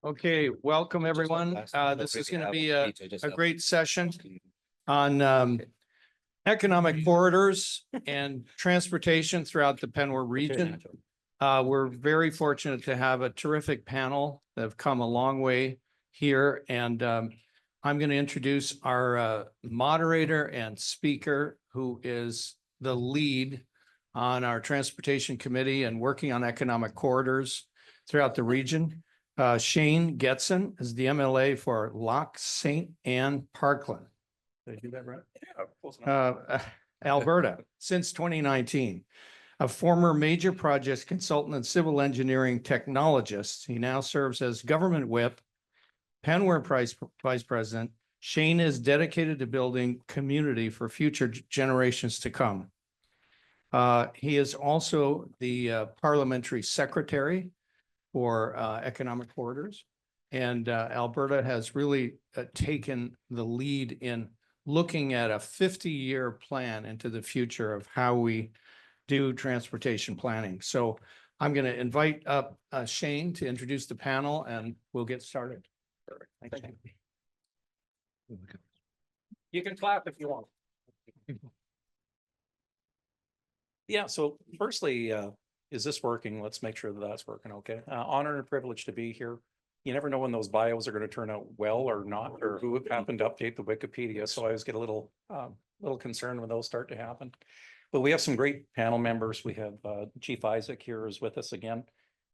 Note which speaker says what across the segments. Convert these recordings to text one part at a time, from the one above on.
Speaker 1: Okay, welcome everyone. This is going to be a great session on economic corridors and transportation throughout the PNWER region. We're very fortunate to have a terrific panel that have come a long way here. And I'm going to introduce our moderator and speaker, who is the lead on our transportation committee and working on economic corridors throughout the region. Shane Getson is the MLA for Lac St. Anne Parkland. Did I do that right? Yeah, Alberta since 2019. A former major projects consultant and civil engineering technologist. He now serves as government whip, PNWER vice president. Shane is dedicated to building community for future generations to come. He is also the parliamentary secretary for economic corridors. And Alberta has really taken the lead in looking at a 50-year plan into the future of how we do transportation planning. So I'm going to invite up Shane to introduce the panel and we'll get started. Thank you. You can clap if you want.
Speaker 2: Yeah, so firstly, is this working? Let's make sure that that's working okay. Honor and privilege to be here. You never know when those bios are going to turn out well or not, or who happened to update the Wikipedia. So I always get a little concerned when those start to happen. But we have some great panel members. We have Chief Isaac here is with us again.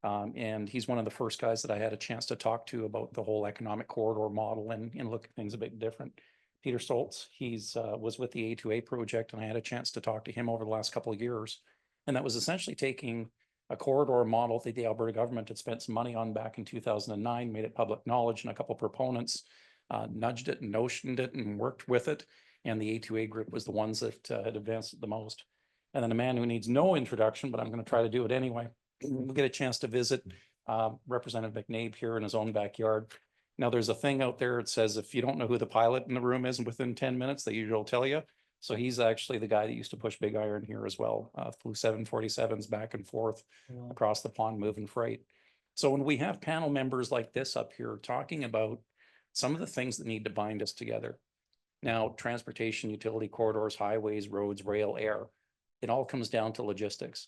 Speaker 2: And he's one of the first guys that I had a chance to talk to about the whole economic corridor model and look at things a bit different. Peter Scholz, he's was with the A2A project, and I had a chance to talk to him over the last couple of years. And that was essentially taking a corridor model that the Alberta government had spent some money on back in 2009, made it public knowledge, and a couple of proponents nudged it and notioned it and worked with it. And the A2A group was the ones that had advanced it the most. And then a man who needs no introduction, but I'm going to try to do it anyway. We'll get a chance to visit Representative McCabe here in his own backyard. Now, there's a thing out there that says if you don't know who the pilot in the room is within 10 minutes, they usually will tell you. So he's actually the guy that used to push big iron here as well, flew 747s back and forth across the pond moving freight. So when we have panel members like this up here talking about some of the things that need to bind us together. Now, transportation, utility corridors, highways, roads, rail, air, it all comes down to logistics.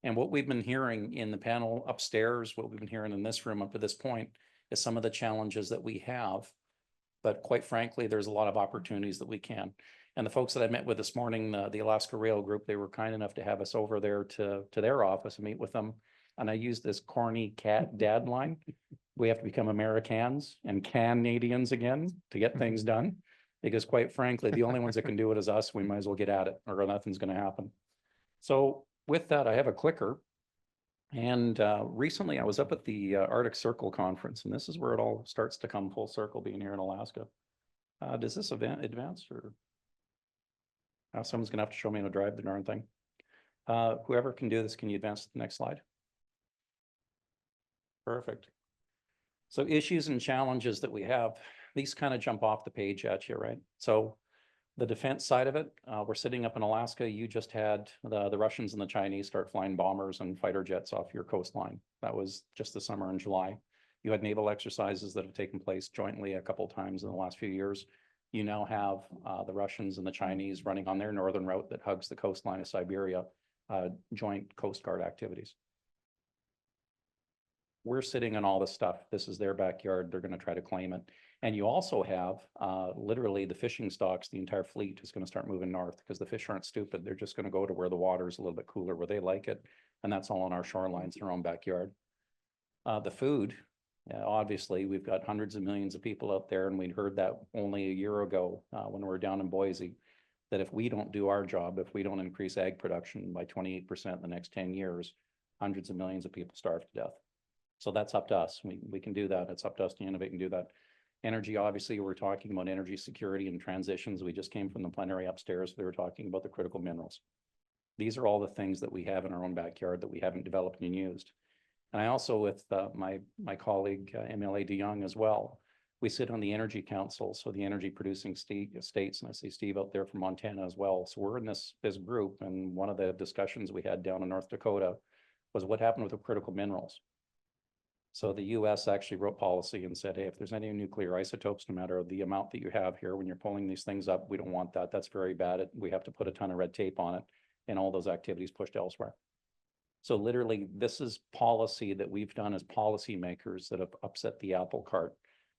Speaker 2: And what we've been hearing in the panel upstairs, what we've been hearing in this room up to this point is some of the challenges that we have. But quite frankly, there's a lot of opportunities that we can. And the folks that I met with this morning, the Alaska Rail group, they were kind enough to have us over there to their office and meet with them. And I used this corny cat dad line. We have to become Americans and Canadians again to get things done. Because quite frankly, the only ones that can do it is us. We might as well get at it or nothing's going to happen. So with that, I have a clicker. And recently I was up at the Arctic Circle conference, and this is where it all starts to come full circle being here in Alaska. Does this event advance or? Someone's gonna have to show me how to drive the darn thing. Whoever can do this, can you advance to the next slide? Perfect. So issues and challenges that we have, these kind of jump off the page at you, right? So the defense side of it, we're sitting up in Alaska. You just had the Russians and the Chinese start flying bombers and fighter jets off your coastline. That was just the summer in July. You had naval exercises that have taken place jointly a couple of times in the last few years. You now have the Russians and the Chinese running on their northern route that hugs the coastline of Siberia, joint Coast Guard activities. We're sitting on all this stuff. This is their backyard. They're going to try to claim it. And you also have literally the fishing stocks, the entire fleet is going to start moving north because the fish aren't stupid. They're just going to go to where the water is a little bit cooler, where they like it. And that's all on our shorelines in our own backyard. The food. Obviously, we've got hundreds of millions of people out there, and we'd heard that only a year ago when we were down in Boise, that if we don't do our job, if we don't increase ag production by 28% in the next 10 years, hundreds of millions of people starve to death. So that's up to us. We can do that. It's up to us to innovate and do that. Energy, obviously, we're talking about energy security and transitions. We just came from the plenary upstairs. They were talking about the critical minerals. These are all the things that we have in our own backyard that we haven't developed and used. And I also, with my colleague, MLA DeYoung as well, we sit on the Energy Council, so the energy producing states, and I see Steve out there from Montana as well. So we're in this group, and one of the discussions we had down in North Dakota was what happened with the critical minerals. So the US actually wrote policy and said, hey, if there's any nuclear isotopes, no matter the amount that you have here, when you're pulling these things up, we don't want that. That's very bad. We have to put a ton of red tape on it and all those activities pushed elsewhere. So literally, this is policy that we've done as policymakers that have upset the apple cart.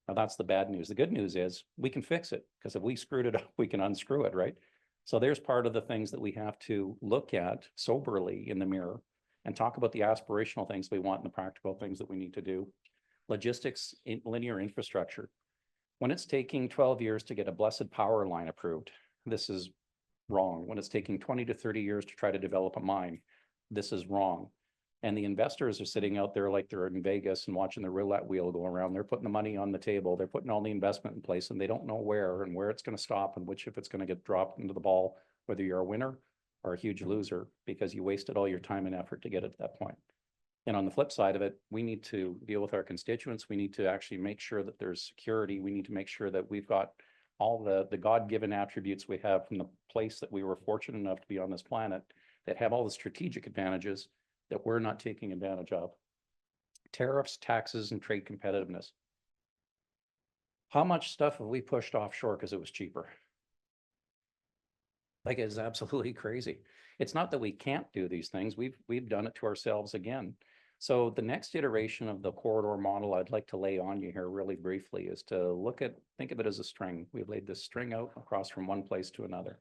Speaker 2: Now that's the bad news. The good news is we can fix it, because if we screwed it up, we can unscrew it, right? So there's part of the things that we have to look at soberly in the mirror and talk about the aspirational things we want and the practical things that we need to do. Logistics, linear infrastructure. When it's taking 12 years to get a blessed power line approved, this is wrong. When it's taking 20 to 30 years to try to develop a mine, this is wrong. And the investors are sitting out there like they're in Vegas and watching the roulette wheel go around. They're putting the money on the table. They're putting all the investment in place, and they don't know where it's going to stop and if it's going to get dropped into the ball, whether you're a winner or a huge loser, because you wasted all your time and effort to get it to that point. And on the flip side of it, we need to deal with our constituents. We need to actually make sure that there's security. We need to make sure that we've got all the God-given attributes we have from the place that we were fortunate enough to be on this planet, that have all the strategic advantages that we're not taking advantage of. Tariffs, taxes, and trade competitiveness. How much stuff have we pushed offshore because it was cheaper? Like, it's absolutely crazy. It's not that we can't do these things. We've done it to ourselves again. So the next iteration of the corridor model I'd like to lay on you here really briefly is to think of it as a string. We've laid this string out across from one place to another.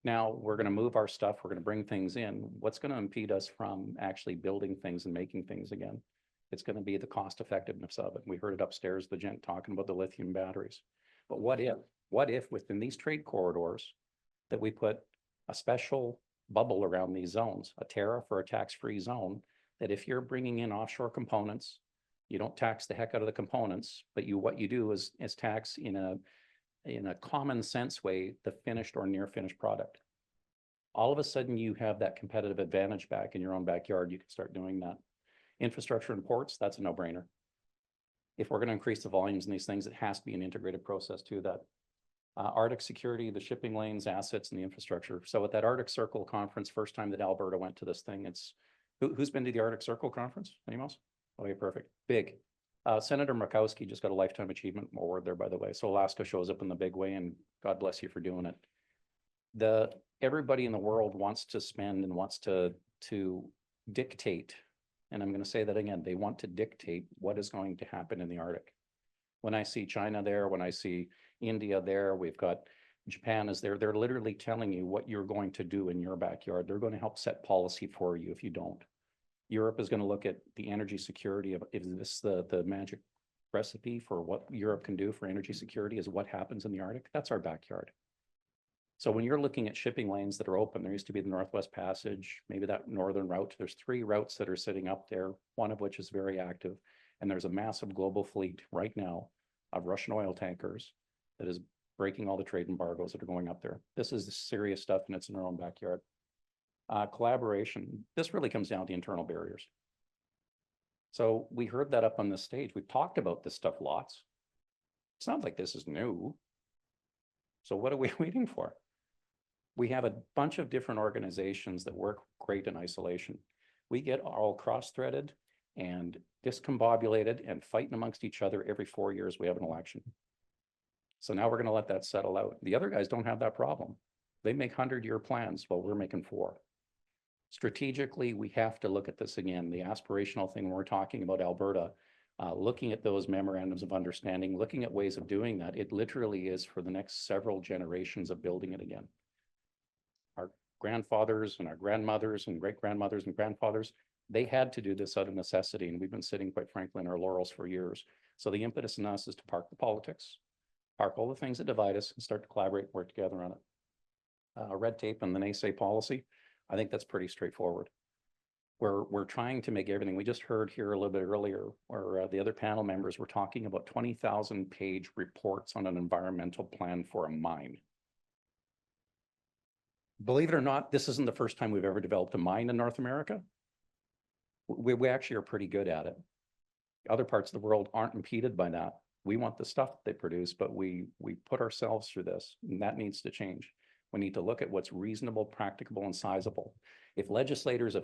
Speaker 2: Now we're going to move our stuff. We're going to bring things in. What's going to impede us from actually building things and making things again? It's going to be the cost effectiveness of it. We heard it upstairs, the gent talking about the lithium batteries. But what if within these trade corridors that we put a special bubble around these zones, a tariff or a tax-free zone, that if you're bringing in offshore components, you don't tax the heck out of the components, but what you do is tax in a common sense way the finished or near finished product. All of a sudden you have that competitive advantage back in your own backyard. You can start doing that. Infrastructure and ports, that's a no-brainer. If we're going to increase the volumes in these things, it has to be an integrated process to that. Arctic security, the shipping lanes, assets, and the infrastructure. So at that Arctic Circle conference, first time that Alberta went to this thing, who's been to the Arctic Circle conference? Anyone else? Okay, perfect. Big. Senator Murkowski just got a Lifetime Achievement Award there, by the way. So Alaska shows up in the big way, and God bless you for doing it. Everybody in the world wants to spend and wants to dictate, and I'm going to say that again, they want to dictate what is going to happen in the Arctic. When I see China there, when I see India there, we've got Japan is there, they're literally telling you what you're going to do in your backyard. They're going to help set policy for you if you don't. Europe is going to look at the energy security of, is this the magic recipe for what Europe can do for energy security, is what happens in the Arctic? That's our backyard. So when you're looking at shipping lanes that are open, there used to be the Northwest Passage, maybe that northern route. There's 3 routes that are sitting up there, one of which is very active. And there's a massive global fleet right now of Russian oil tankers that is breaking all the trade embargoes that are going up there. This is serious stuff, and it's in our own backyard. Collaboration, this really comes down to internal barriers. So we heard that up on the stage. We've talked about this stuff lots. It's not like this is new. So what are we waiting for? We have a bunch of different organizations that work great in isolation. We get all cross-threaded and discombobulated and fighting amongst each other every 4 years we have an election. So now we're going to let that settle out. The other guys don't have that problem. They make 100-year plans while we're making 4. Strategically, we have to look at this again. The aspirational thing when we're talking about Alberta, looking at those memorandums of understanding, looking at ways of doing that, it literally is for the next several generations of building it again. Our grandfathers and our grandmothers and great-grandmothers and grandfathers, they had to do this out of necessity, and we've been sitting, quite frankly, in our laurels for years. So the impetus in us is to park the politics, park all the things that divide us, and start to collaborate and work together on it. Red tape and the naysay policy, I think that's pretty straightforward. We're trying to make everything. We just heard here a little bit earlier where the other panel members were talking about 20,000 page reports on an environmental plan for a mine. Believe it or not, this isn't the first time we've ever developed a mine in North America. We actually are pretty good at it. Other parts of the world aren't impeded by that. We want the stuff that they produce, but we put ourselves through this, and that needs to change. We need to look at what's reasonable, practicable, and sizable. If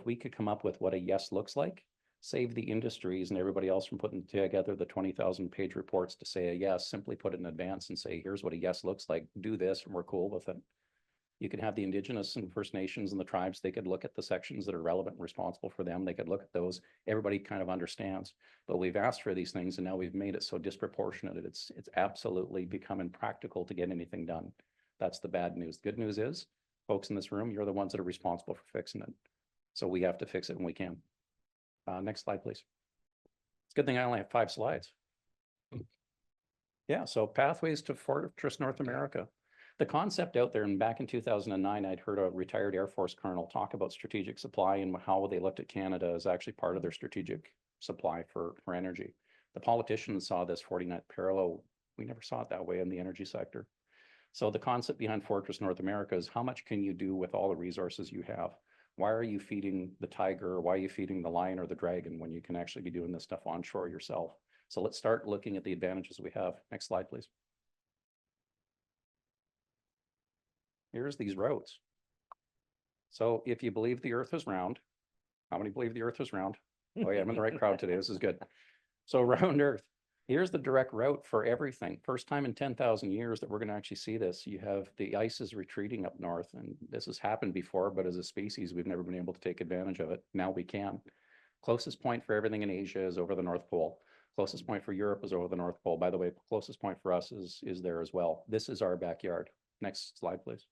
Speaker 2: we could come up with what a yes looks like, save the industries and everybody else from putting together the 20,000 page reports to say a yes, simply put it in advance and say, here's what a yes looks like, do this, and we're cool with it. You can have the Indigenous and First Nations and the tribes, they could look at the sections that are relevant and responsible for them. They could look at those. Everybody kind of understands. But we've asked for these things and now we've made it so disproportionate. It's absolutely become impractical to get anything done. That's the bad news. The good news is, folks in this room, you're the ones that are responsible for fixing it. So we have to fix it when we can. Next slide, please. It's a good thing I only have 5 slides. Yeah, so pathways to Fortress North America. The concept out there, and back in 2009, I'd heard a retired Air Force colonel talk about strategic supply and how they looked at Canada as actually part of their strategic supply for energy. The politicians saw this 49th parallel. We never saw it that way in the energy sector. So the concept behind Fortress North America is how much can you do with all the resources you have? Why are you feeding the tiger? Or why are you feeding the lion or the dragon when you can actually be doing this stuff onshore yourself? So let's start looking at the advantages we have. Next slide, please. Here's these roads. So if you believe the earth is round, how many believe the earth is round? Oh yeah, I'm in the right crowd today. This is good. So round earth. Here's the direct route for everything. First time in 10,000 years that we're going to actually see this. You have the ice is retreating up north, and this has happened before, but as a species, we've never been able to take advantage of it. Now we can. Closest point for everything in Asia is over the North Pole. Closest point for Europe is over the North Pole. By the way, closest point for us is there as well. This is our backyard. Next slide, please.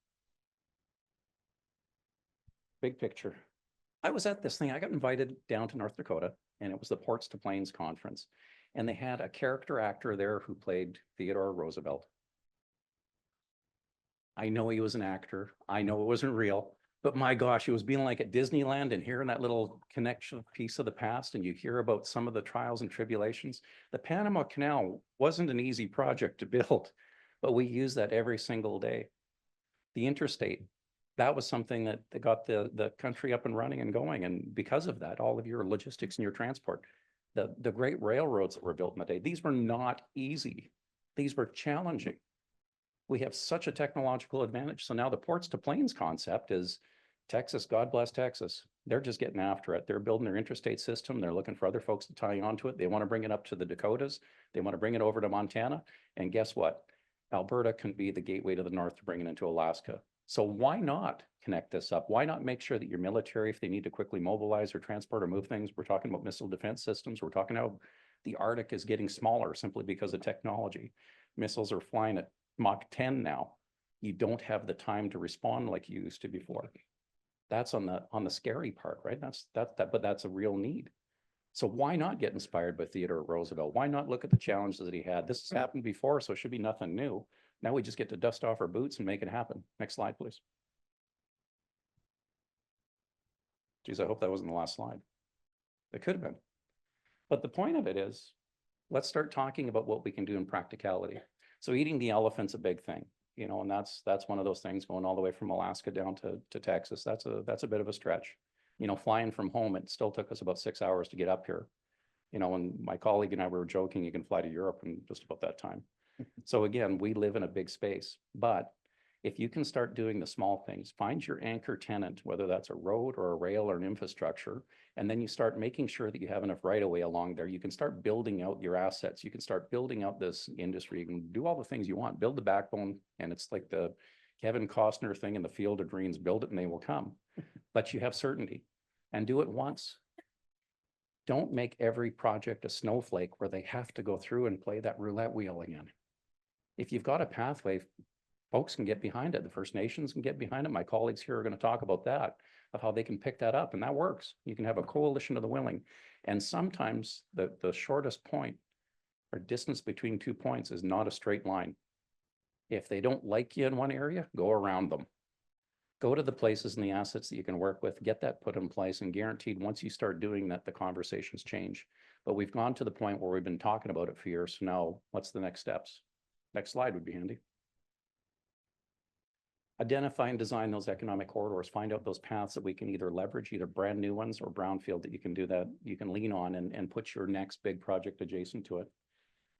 Speaker 2: Big picture. I was at this thing. I got invited down to North Dakota, and it was the Ports to Plains conference. And they had a character actor there who played Theodore Roosevelt. I know he was an actor. I know it wasn't real, but my gosh, it was being like at Disneyland and hearing that little connection piece of the past, and you hear about some of the trials and tribulations. The Panama Canal wasn't an easy project to build, but we use that every single day. The interstate, that was something that got the country up and running and going. And because of that, all of your logistics and your transport, the great railroads that were built in the day, these were not easy. These were challenging. We have such a technological advantage. So now the Ports to Plains concept is Texas, God bless Texas. They're just getting after it. They're building their interstate system. They're looking for other folks to tie onto it. They want to bring it up to the Dakotas. They want to bring it over to Montana. And guess what? Alberta can be the gateway to the north to bring it into Alaska. So why not connect this up? Why not make sure that your military, if they need to quickly mobilize or transport or move things, we're talking about missile defense systems. We're talking how the Arctic is getting smaller simply because of technology. Missiles are flying at Mach 10 now. You don't have the time to respond like you used to before. That's on the scary part, right? But that's a real need. So why not get inspired by Theodore Roosevelt? Why not look at the challenges that he had? This has happened before, so it should be nothing new. Now we just get to dust off our boots and make it happen. Next slide, please. Geez, I hope that wasn't the last slide. It could have been. But the point of it is, let's start talking about what we can do in practicality. So eating the elephant's a big thing, you know, and that's one of those things going all the way from Alaska down to Texas. That's a bit of a stretch. You know, flying from home, it still took us about 6 hours to get up here. You know, and my colleague and I were joking, you can fly to Europe in just about that time. So again, we live in a big space, but if you can start doing the small things, find your anchor tenant, whether that's a road or a rail or an infrastructure, and then you start making sure that you have enough right of way along there. You can start building out your assets. You can start building out this industry. You can do all the things you want, build the backbone. And it's like the Kevin Costner thing in the Field of Dreams, build it and they will come. But you have certainty and do it once. Don't make every project a snowflake where they have to go through and play that roulette wheel again. If you've got a pathway, folks can get behind it. The First Nations can get behind it. My colleagues here are going to talk about that, of how they can pick that up, and that works. You can have a coalition of the willing. And sometimes the shortest point or distance between 2 points is not a straight line. If they don't like you in one area, go around them. Go to the places and the assets that you can work with, get that put in place, and guaranteed once you start doing that, the conversations change. But we've gone to the point where we've been talking about it for years. So now what's the next steps? Next slide would be handy. Identify and design those economic corridors, find out those paths that we can either leverage, either brand new ones or brownfield that you can do that, you can lean on and put your next big project adjacent to it.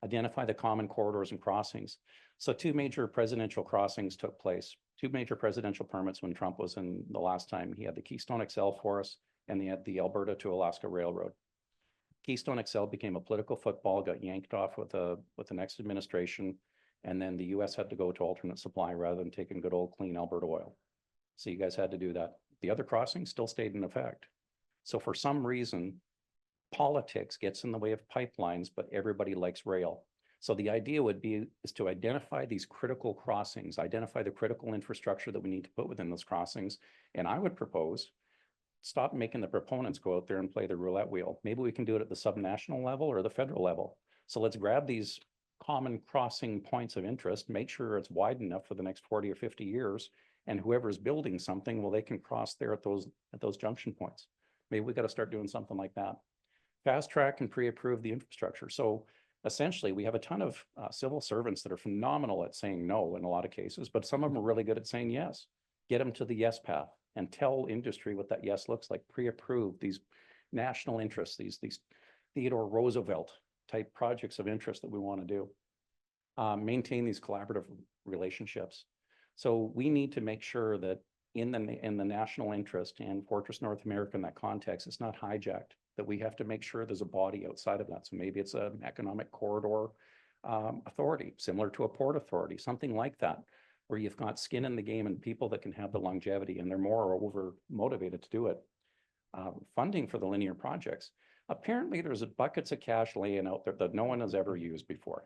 Speaker 2: Identify the common corridors and crossings. So 2 major presidential crossings took place, 2 major presidential permits when Trump was in the last time. He had the Keystone XL for us and he had the Alberta to Alaska Railroad. Keystone XL became a political football, got yanked off with the next administration. And then the US had to go to alternate supply rather than taking good old clean Alberta oil. So you guys had to do that. The other crossings still stayed in effect. So for some reason, politics gets in the way of pipelines, but everybody likes rail. So the idea would be is to identify these critical crossings, identify the critical infrastructure that we need to put within those crossings. And I would propose, stop making the proponents go out there and play the roulette wheel. Maybe we can do it at the subnational level or the federal level. So let's grab these common crossing points of interest, make sure it's wide enough for the next 40 or 50 years. And whoever's building something, well, they can cross there at those junction points. Maybe we got to start doing something like that. Fast track and pre-approve the infrastructure. So essentially, we have a ton of civil servants that are phenomenal at saying no in a lot of cases, but some of them are really good at saying yes. Get them to the yes path and tell industry what that yes looks like. Pre-approve these national interests, these Theodore Roosevelt type projects of interest that we want to do. Maintain these collaborative relationships. So we need to make sure that in the national interest and Fortress North America in that context, it's not hijacked, that we have to make sure there's a body outside of that. So maybe it's an economic corridor authority, similar to a port authority, something like that, where you've got skin in the game and people that can have the longevity and they're more over motivated to do it. Funding for the linear projects. Apparently there's buckets of cash laying out there that no one has ever used before.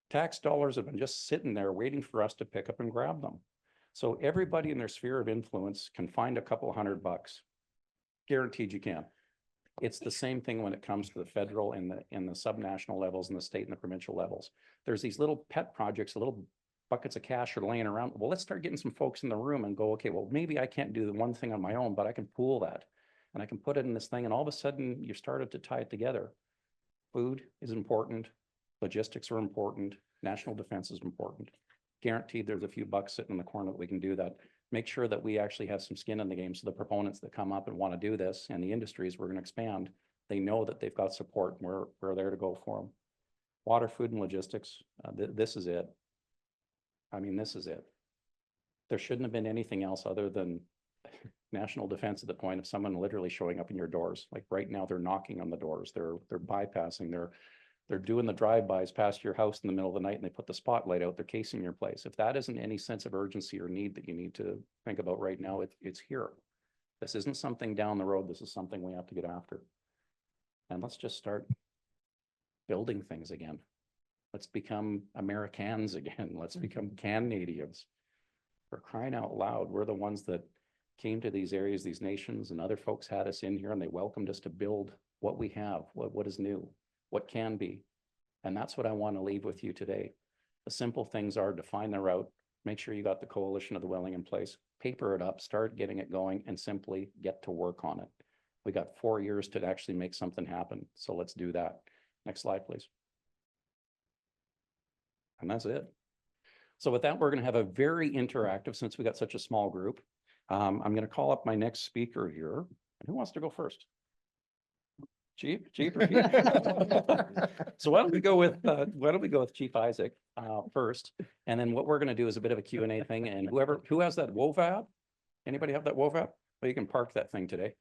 Speaker 2: Tax dollars have been just sitting there waiting for us to pick up and grab them. So everybody in their sphere of influence can find a couple $100. Guaranteed you can. It's the same thing when it comes to the federal and the subnational levels and the state and the provincial levels. There's these little pet projects, little buckets of cash are laying around. Well, let's start getting some folks in the room and go, okay, well, maybe I can't do the one thing on my own, but I can pool that and I can put it in this thing. And all of a sudden you started to tie it together. Food is important. Logistics are important. National defense is important. Guaranteed there's a few bucks sitting in the corner that we can do that. Make sure that we actually have some skin in the game so the proponents that come up and want to do this and the industries we're going to expand, they know that they've got support and we're there to go for them. Water, food, and logistics, this is it. I mean, this is it. There shouldn't have been anything else other than national defense at the point of someone literally showing up in your doors. Like right now, they're knocking on the doors. They're bypassing. They're doing the drive-bys past your house in the middle of the night and they put the spotlight out, they're casing your place. If that isn't any sense of urgency or need that you need to think about right now, it's here. This isn't something down the road. This is something we have to get after. And let's just start building things again. Let's become Americans again. Let's become Canadians. For crying out loud, we're the ones that came to these areas, these nations, and other folks had us in here and they welcomed us to build what we have, what is new, what can be. And that's what I want to leave with you today. The simple things are define the route, make sure you got the coalition of the willing in place, paper it up, start getting it going, and simply get to work on it. We got 4 years to actually make something happen. So let's do that. Next slide, please. And that's it. So with that, we're going to have a very interactive, since we got such a small group. I'm going to call up my next speaker here. Who wants to go first? Chief or Chief? So why don't we go with Chief Isaac first, and then what we're going to do is a bit of a Q&A thing. And who has that WOVAB? Anybody have that WOVAB? Well, you can park that thing today.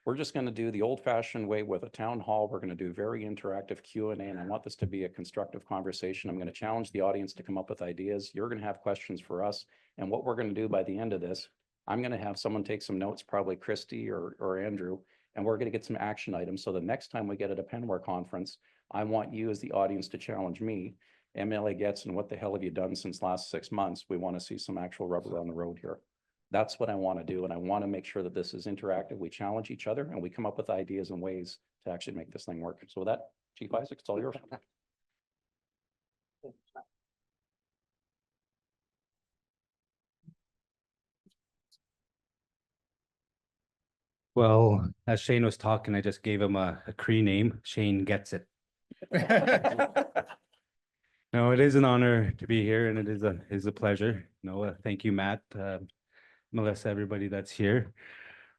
Speaker 2: We're just going to do the old-fashioned way with a town hall. We're going to do very interactive Q&A, and I want this to be a constructive conversation. I'm going to challenge the audience to come up with ideas. You're going to have questions for us, and what we're going to do by the end of this, I'm going to have someone take some notes, probably Christy or Andrew, and we're going to get some action items. So the next time we get at a PNWER conference, I want you as the audience to challenge me. MLA Getson, what the hell have you done since last 6 months? We want to see some actual rubber on the road here. That's what I want to do. And I want to make sure that this is interactive. We challenge each other and we come up with ideas and ways to actually make this thing work. So with that, Chief Isaac, it's all yours.
Speaker 3: Well, as Shane was talking, I just gave him a Cree name. Shane gets it. No, it is an honor to be here, and it is a pleasure. No, thank you, Matt, Melissa, everybody that's here.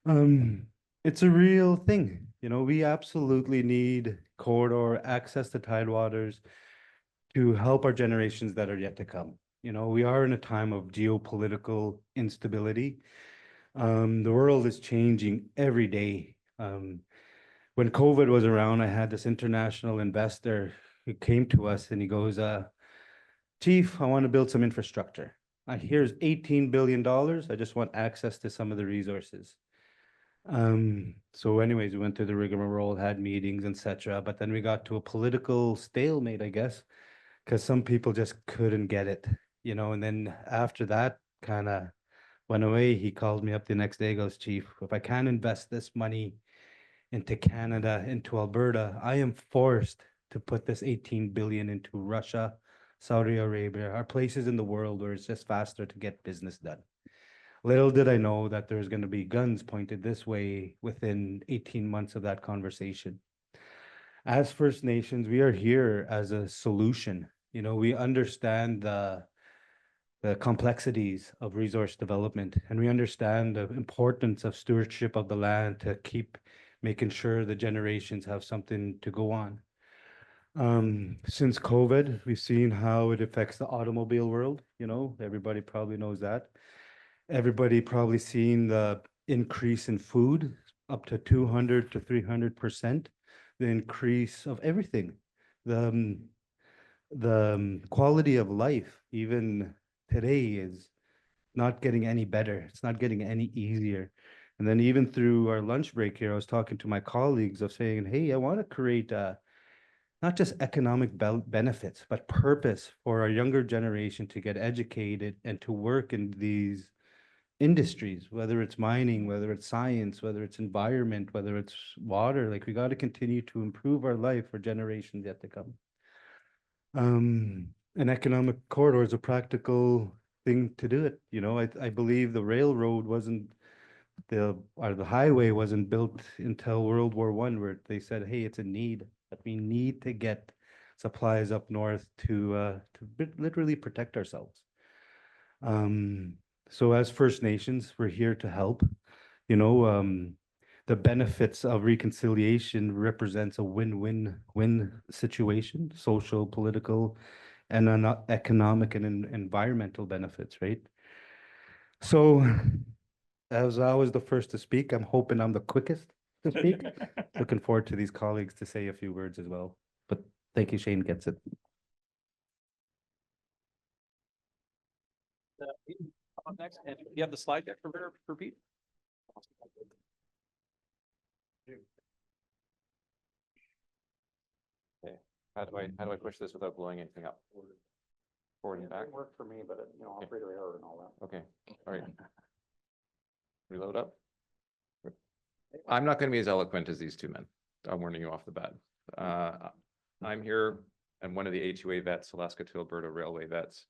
Speaker 3: It's a real thing. You know, we absolutely need corridor access to tidewaters to help our generations that are yet to come. You know, we are in a time of geopolitical instability. The world is changing every day. when COVID was around, I had this international investor who came to us and he goes, Chief, I want to build some infrastructure. Here's $18 billion. I just want access to some of the resources. So anyways, we went through the rigmarole, had meetings, etc. But then we got to a political stalemate, I guess, because some people just couldn't get it, you know. And then after that kind of went away, he called me up the next day, goes, Chief, if I can't invest this money into Canada, into Alberta, I am forced to put this 18 billion into Russia, Saudi Arabia, are places in the world where it's just faster to get business done. Little did I know that there's going to be guns pointed this way within 18 months of that conversation. As First Nations, we are here as a solution. You know, we understand the complexities of resource development, and we understand the importance of stewardship of the land to keep making sure the generations have something to go on. Since COVID, we've seen how it affects the automobile world. You know, everybody probably knows that. Everybody probably seen the increase in food, up to 200 to 300%, the increase of everything. The quality of life, even today, is not getting any better. It's not getting any easier. And then even through our lunch break here, I was talking to my colleagues of saying, hey, I want to create not just economic benefits, but purpose for our younger generation to get educated and to work in these industries, whether it's mining, whether it's science, whether it's environment, whether it's water. Like, we got to continue to improve our life for generations yet to come. An economic corridor is a practical thing to do it. You know, I believe the railroad wasn't the highway wasn't built until World War I, where they said, hey, it's a need, that we need to get supplies up north to literally protect ourselves. So as First Nations, we're here to help. You know, the benefits of reconciliation represents a win-win-win situation, social, political, and economic and environmental benefits, right? So as I was the first to speak, I'm hoping I'm the quickest to speak. Looking forward to these colleagues to say a few words as well. But thank you, Shane gets it.
Speaker 2: Up next, and you have the slide deck for Pete?
Speaker 4: Okay, how do I push this without blowing anything up? Forward and back?
Speaker 2: Work for me, but you know, operator error and all that.
Speaker 4: Okay, all right. Reload up. I'm not going to be as eloquent as these two men. I'm warning you off the bat. I'm here and one of the A2A vets, Alaska to Alberta Railway vets,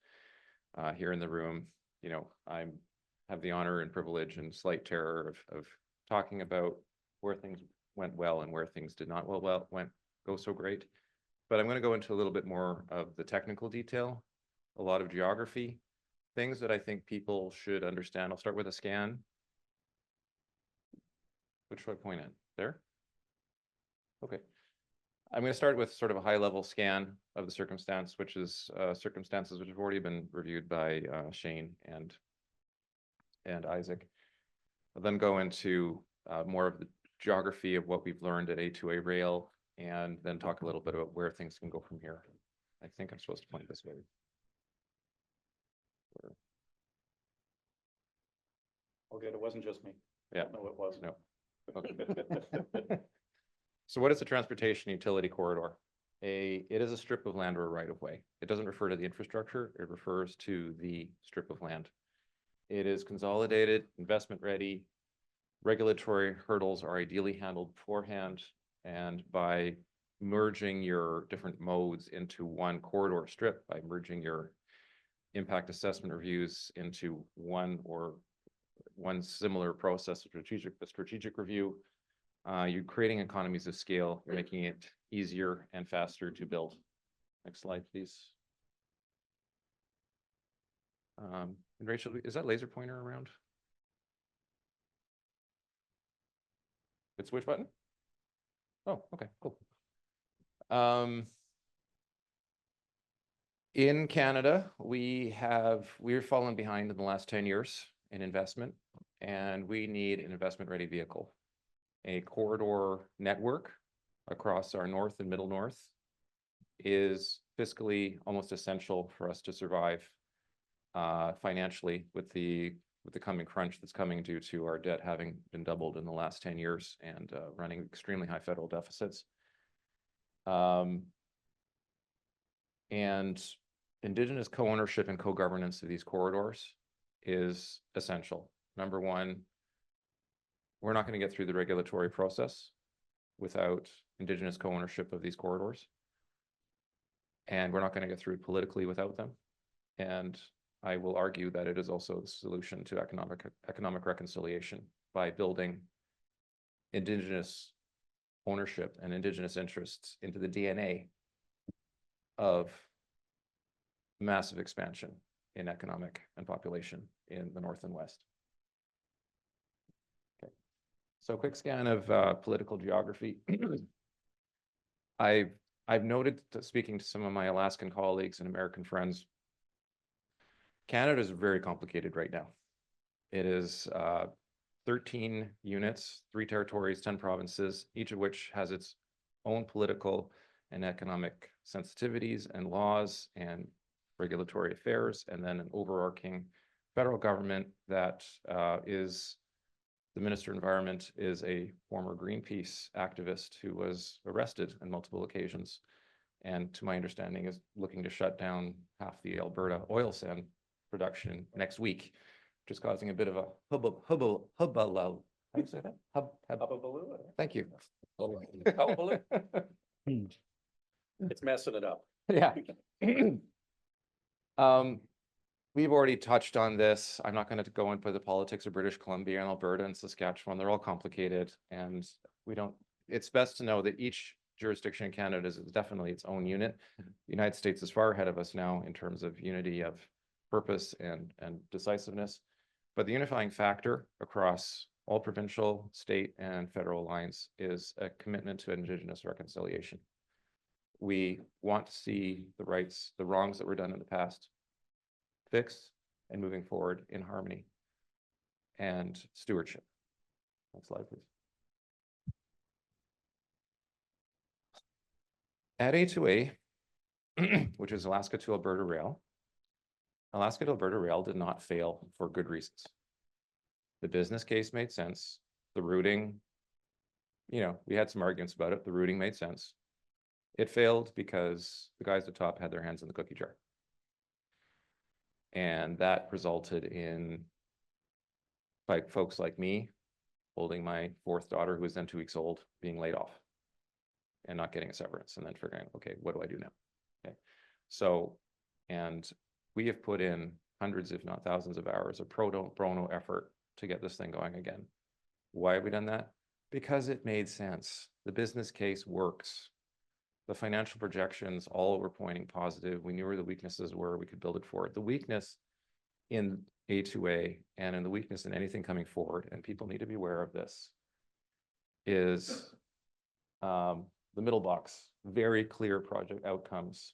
Speaker 4: here in the room. You know, I have the honor and privilege and slight terror of talking about where things went well and where things did not go so great. But I'm going to go into a little bit more of the technical detail, a lot of geography, things that I think people should understand. I'll start with a scan. Which should I point at? There? Okay. I'm going to start with sort of a high-level scan of the circumstance, which is circumstances which have already been reviewed by Shane and Isaac. I'll then go into more of the geography of what we've learned at A2A Rail, and then talk a little bit about where things can go from here. I think I'm supposed to point this way.
Speaker 2: Oh, good. It wasn't just me.
Speaker 4: Yeah.
Speaker 2: No, it was.
Speaker 4: No. Okay. So what is a transportation utility corridor? It is a strip of land or a right of way. It doesn't refer to the infrastructure. It refers to the strip of land. It is consolidated, investment ready. Regulatory hurdles are ideally handled beforehand, and by merging your different modes into one corridor strip, by merging your impact assessment reviews into one similar process, a strategic review, you're creating economies of scale. You're making it easier and faster to build. Next slide, please. And Rachel, is that laser pointer around? It's which button? Oh, okay, cool. In Canada, we're fallen behind in the last 10 years in investment, and we need an investment ready vehicle. A corridor network across our north and middle north is fiscally almost essential for us to survive financially with the coming crunch that's coming due to our debt having been doubled in the last 10 years and running extremely high federal deficits. And Indigenous co-ownership and co-governance of these corridors is essential. Number one, we're not going to get through the regulatory process without Indigenous co-ownership of these corridors. And we're not going to get through it politically without them. And I will argue that it is also the solution to economic reconciliation by building Indigenous ownership and Indigenous interests into the DNA of massive expansion in economic and population in the North and West. Okay, so quick scan of political geography. I've noted, speaking to some of my Alaskan colleagues and American friends, Canada is very complicated right now. It is 13 units, 3 territories, 10 provinces, each of which has its own political and economic sensitivities and laws and regulatory affairs, and then an overarching federal government that is, the Minister of Environment is a former Greenpeace activist who was arrested on multiple occasions, and to my understanding is looking to shut down half the Alberta oil sand production next week, which is causing a bit of a hubbaloo. How do you say that? Hubbaloo. Thank you.
Speaker 2: Hubbaloo. It's messing it up.
Speaker 4: Yeah. We've already touched on this. I'm not going to go into the politics of British Columbia and Alberta and Saskatchewan. They're all complicated, and it's best to know that each jurisdiction in Canada is definitely its own unit. The United States is far ahead of us now in terms of unity of purpose and decisiveness. But the unifying factor across all provincial, state, and federal lines is a commitment to Indigenous reconciliation. We want to see the rights, the wrongs that were done in the past fixed and moving forward in harmony and stewardship. Next slide, please. At A2A, which is Alaska to Alberta Rail, Alaska to Alberta Rail did not fail for good reasons. The business case made sense. The routing, we had some arguments about it. The routing made sense. It failed because the guys at the top had their hands in the cookie jar. And that resulted in folks like me holding my 4th daughter, who was then 2 weeks old, being laid off and not getting a severance, and then figuring, okay, what do I do now? Okay. So, and we have put in hundreds, if not thousands of hours of pro bono effort to get this thing going again. Why have we done that? Because it made sense. The business case works. The financial projections all were pointing positive. We knew where the weaknesses were. We could build it forward. The weakness in A2A and in the weakness in anything coming forward, and people need to be aware of this, is the middle box. Very clear project outcomes.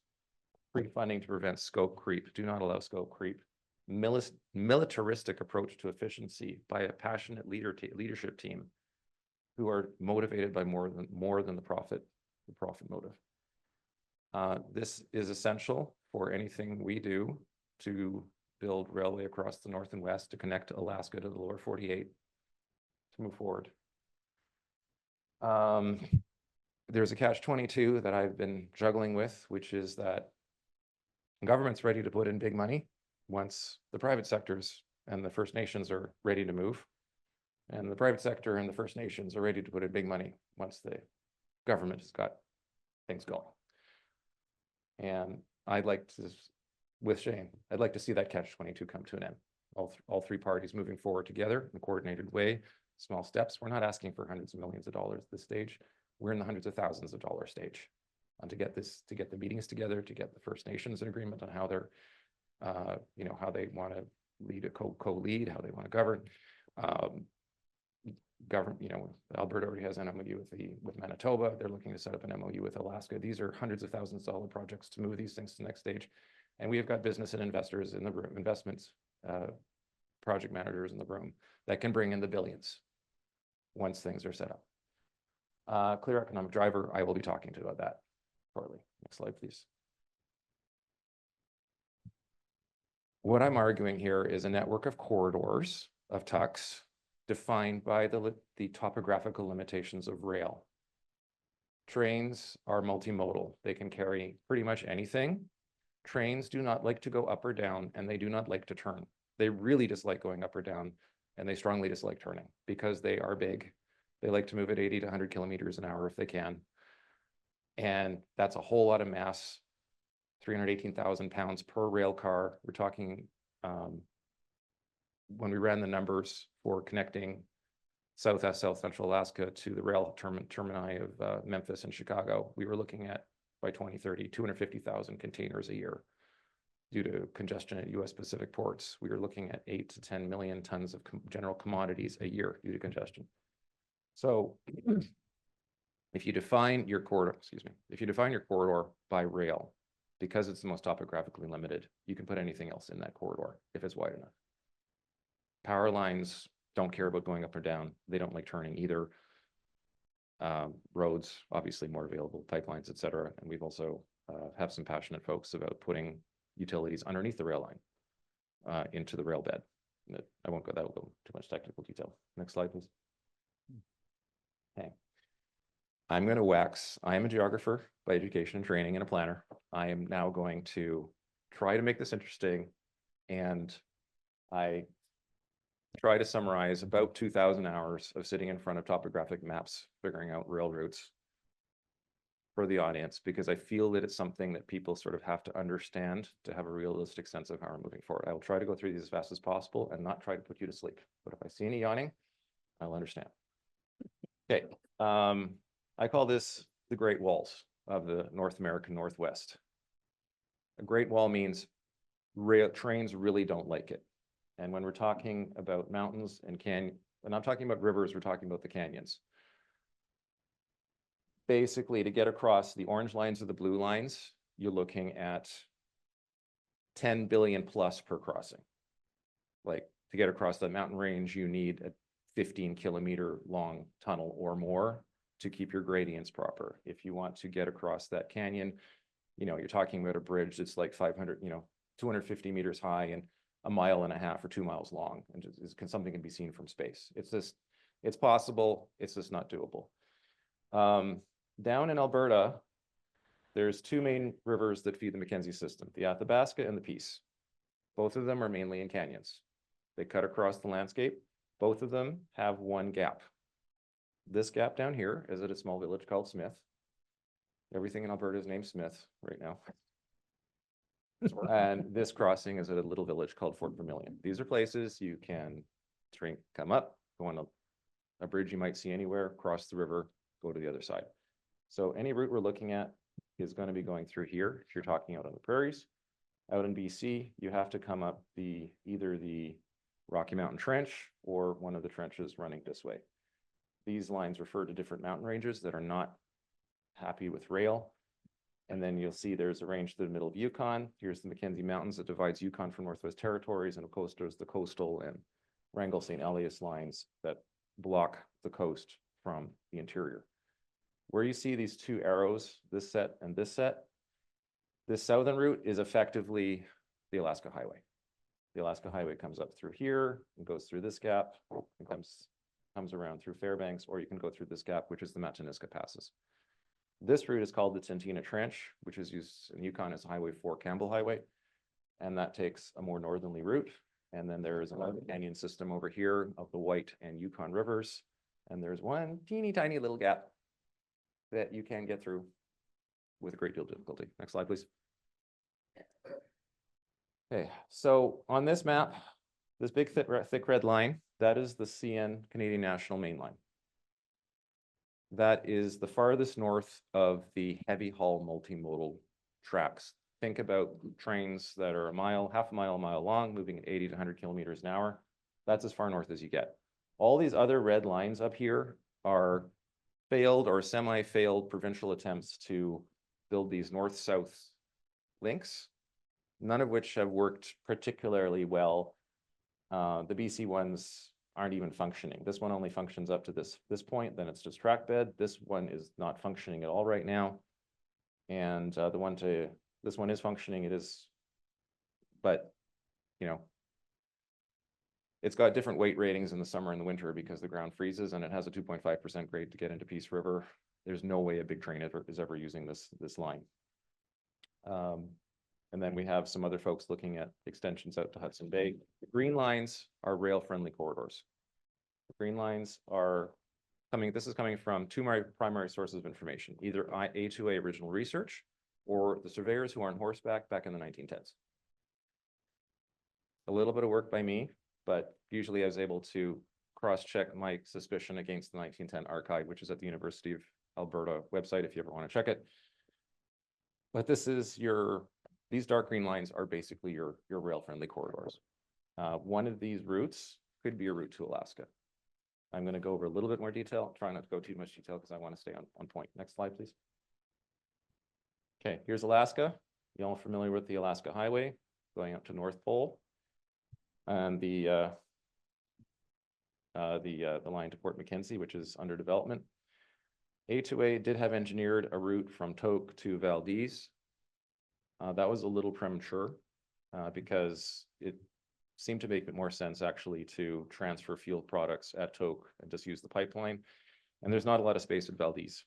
Speaker 4: Pre-funding to prevent scope creep. Do not allow scope creep. Militaristic approach to efficiency by a passionate leadership team who are motivated by more than the profit motive. This is essential for anything we do to build railway across the North and West to connect Alaska to the lower 48 to move forward. There's a catch-22 that I've been juggling with, which is that government's ready to put in big money once the private sectors and the First Nations are ready to move. And the private sector and the First Nations are ready to put in big money once the government has got things going. And I'd like to, with Shane, I'd like to see that catch-22 come to an end. All 3 parties moving forward together in a coordinated way, small steps. We're not asking for hundreds of millions of dollars at this stage. We're in the hundreds of thousands of dollars stage. To get the meetings together, to get the First Nations in agreement on how they're, how they want to lead a co-lead, how they want to govern. Alberta already has an MOU with Manitoba. They're looking to set up an MOU with Alaska. These are hundreds of thousands of dollar projects to move these things to the next stage. And we have got business and investors in the room, investments, project managers in the room that can bring in the billions once things are set up. Clear economic driver, I will be talking to about that shortly. Next slide, please. What I'm arguing here is a network of corridors of tucks defined by the topographical limitations of rail. Trains are multimodal. They can carry pretty much anything. Trains do not like to go up or down, and they do not like to turn. They really dislike going up or down, and they strongly dislike turning because they are big. They like to move at 80 to 100 kilometers an hour if they can. And that's a whole lot of mass, 318,000 pounds per rail car. We're talking, when we ran the numbers for connecting South Central Alaska to the rail termini of Memphis and Chicago, we were looking at, by 2030, 250,000 containers a year. Due to congestion at US Pacific ports, we were looking at 8 to 10 million tons of general commodities a year due to congestion. So if you define your corridor, by rail, because it's the most topographically limited, you can put anything else in that corridor if it's wide enough. Power lines don't care about going up or down. They don't like turning either. Roads, obviously more available, pipelines, et cetera. And we've also have some passionate folks about putting utilities underneath the rail line into the rail bed. I won't go, that will go too much technical detail. Next slide, please. Okay. I'm going to wax. I am a geographer by education and training and a planner. I am now going to try to make this interesting, and I try to summarize about 2,000 hours of sitting in front of topographic maps, figuring out rail routes for the audience, because I feel that it's something that people sort of have to understand to have a realistic sense of how we're moving forward. I will try to go through these as fast as possible and not try to put you to sleep. But if I see any yawning, I'll understand. Okay. I call this the Great Walls of the North American Northwest. A Great Wall means trains really don't like it. And when we're talking about mountains and and I'm talking about rivers, we're talking about the canyons. Basically, to get across the orange lines or the blue lines, you're looking at 10 billion plus per crossing. Like, to get across the mountain range, you need a 15-kilometer long tunnel or more to keep your gradients proper. If you want to get across that canyon, you're talking about a bridge that's like 250 meters high and 1.5 miles or 2 miles long, and something can be seen from space. It's possible, it's just not doable. Down in Alberta, there's two main rivers that feed the Mackenzie system, the Athabasca and the Peace. Both of them are mainly in canyons. They cut across the landscape. Both of them have one gap. This gap down here is at a small village called Smith. Everything in Alberta is named Smith right now. And this crossing is at a little village called Fort Vermilion. These are places you can come up, go on a bridge you might see anywhere, cross the river, go to the other side. So any route we're looking at is going to be going through here. If you're talking out on the prairies, out in BC, you have to come up either the Rocky Mountain Trench or one of the trenches running this way. These lines refer to different mountain ranges that are not happy with rail. And then you'll see there's a range to the middle of Yukon. Here's the Mackenzie Mountains that divides Yukon from Northwest Territories, and of course there's the coastal and Wrangell St. Elias lines that block the coast from the interior. Where you see these two arrows, this set and this set, this southern route is effectively the Alaska Highway. The Alaska Highway comes up through here and goes through this gap and comes around through Fairbanks, or you can go through this gap, which is the Matanuska Passes. This route is called the Tintina Trench, which is used in Yukon as Highway 4 Campbell Highway. And that takes a more northerly route. And then there is another canyon system over here of the White and Yukon rivers. And there's one teeny tiny little gap that you can get through with a great deal of difficulty. Next slide, please. Okay, so on this map, this big thick red line, that is the CN Canadian National Main Line. That is the farthest north of the heavy haul multimodal tracks. Think about trains that are half a mile long, moving at 80 to 100 kilometers an hour. That's as far north as you get. All these other red lines up here are failed or semi-failed provincial attempts to build these north-south links, none of which have worked particularly well. The BC ones aren't even functioning. This one only functions up to this point, then it's just track bed. This one is not functioning at all right now. And this one is functioning, it is, but, you know, it's got different weight ratings in the summer and the winter because the ground freezes, and it has a 2.5% grade to get into Peace River. There's no way a big train is ever using this line. And then we have some other folks looking at extensions out to Hudson Bay. The green lines are rail-friendly corridors. The green lines are coming, this is coming from two primary sources of information, either A2A original research or the surveyors who are on horseback back in the 1910s. A little bit of work by me, but usually I was able to cross-check my suspicion against the 1910 archive, which is at the University of Alberta website if you ever want to check it. But this is these dark green lines are basically your rail-friendly corridors. One of these routes could be a route to Alaska. I'm going to go over a little bit more detail, try not to go too much detail because I want to stay on point. Next slide, please. Okay, here's Alaska. You all familiar with the Alaska Highway going up to North Pole, and the line to Port Mackenzie, which is under development. A2A did have engineered a route from Tok to Valdez. That was a little premature because it seemed to make more sense actually to transfer fuel products at Tok and just use the pipeline. And there's not a lot of space at Valdez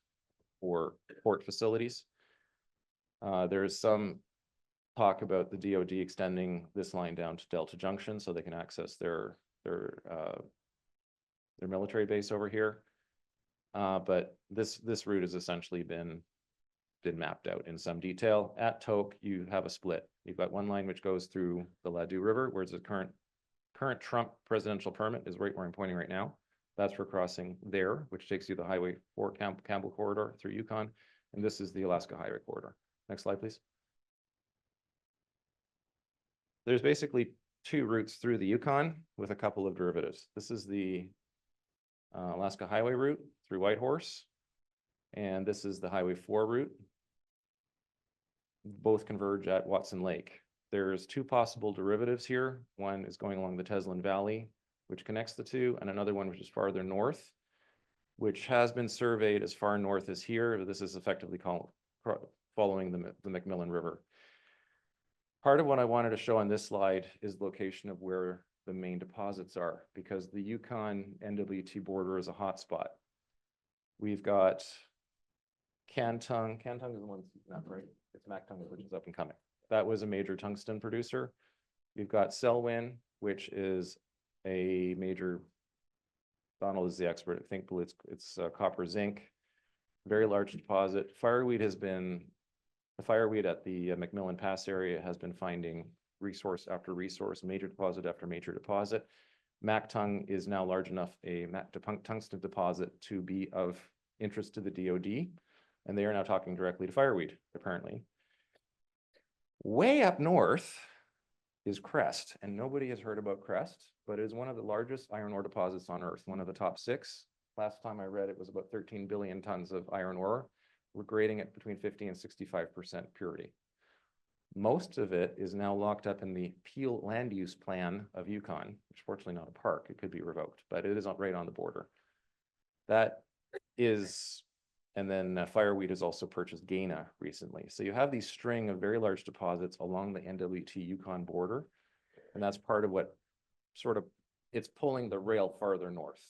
Speaker 4: for port facilities. There's some talk about the DoD extending this line down to Delta Junction so they can access their military base over here. But this route has essentially been mapped out in some detail. At Tok, you have a split. You've got one line which goes through the Ladue River, whereas the current Trump presidential permit is right where I'm pointing right now. That's for crossing there, which takes you the Highway 4 Campbell corridor through Yukon. And this is the Alaska Highway corridor. Next slide, please. There's basically two routes through the Yukon with a couple of derivatives. This is the Alaska Highway route through Whitehorse, and this is the Highway 4 route. Both converge at Watson Lake. There's two possible derivatives here. One is going along the Teslin Valley, which connects the two, and another one which is farther north, which has been surveyed as far north as here. This is effectively called following the McMillan River. Part of what I wanted to show on this slide is the location of where the main deposits are, because the Yukon NWT border is a hotspot. We've got Cantung. Cantung is the one that's not right. It's Mactung, which is up and coming. That was a major tungsten producer. We've got Selwyn, which is a major, Donald is the expert, I think it's copper zinc, very large deposit. Fireweed has been, the fireweed at the McMillan Pass area has been finding resource after resource, major deposit after major deposit. Mactung is now large enough a tungsten deposit to be of interest to the DoD, and they are now talking directly to Fireweed, apparently. Way up north is Crest, and nobody has heard about Crest, but it is one of the largest iron ore deposits on Earth, one of the top 6. Last time I read it was about 13 billion tons of iron ore. We're grading it between 50 and 65% purity. Most of it is now locked up in the Peel land use plan of Yukon, which fortunately not a park, it could be revoked, but it is right on the border. That is, and then Fireweed has also purchased Gaina recently. So you have these string of very large deposits along the NWT Yukon border, and that's part of what sort of, it's pulling the rail farther north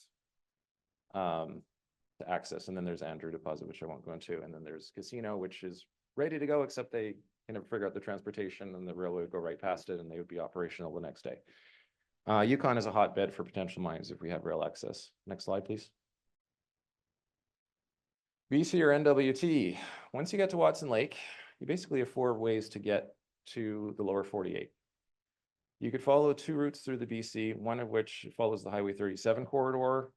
Speaker 4: to access. And then there's Andrew deposit, which I won't go into, and then there's Casino, which is ready to go, except they can never figure out the transportation, and the railway would go right past it and they would be operational the next day. Yukon is a hotbed for potential mines if we have rail access. Next slide, please. BC or NWT. Once you get to Watson Lake, you basically have 4 ways to get to the lower 48. You could follow 2 routes through the BC, one of which follows the Highway 37 corridor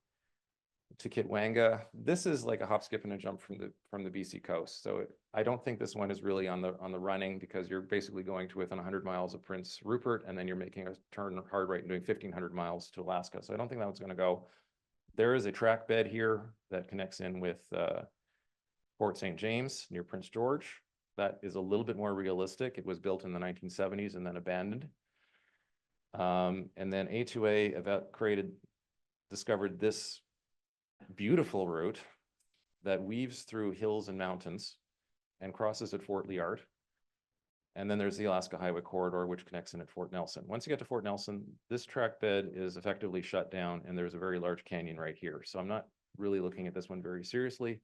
Speaker 4: to Kitwanga. This is like a hop, skip, and a jump from the BC coast. So I don't think this one is really on the running, because you're basically going to within 100 miles of Prince Rupert, and then you're making a turn hard right and doing 1,500 miles to Alaska. So I don't think that one's going to go. There is a track bed here that connects in with Fort St. James near Prince George. That is a little bit more realistic. It was built in the 1970s and then abandoned. And then A2A created discovered this beautiful route that weaves through hills and mountains and crosses at Fort Liard. And then there's the Alaska Highway Corridor, which connects in at Fort Nelson. Once you get to Fort Nelson, this track bed is effectively shut down and there's a very large canyon right here. So I'm not really looking at this one very seriously.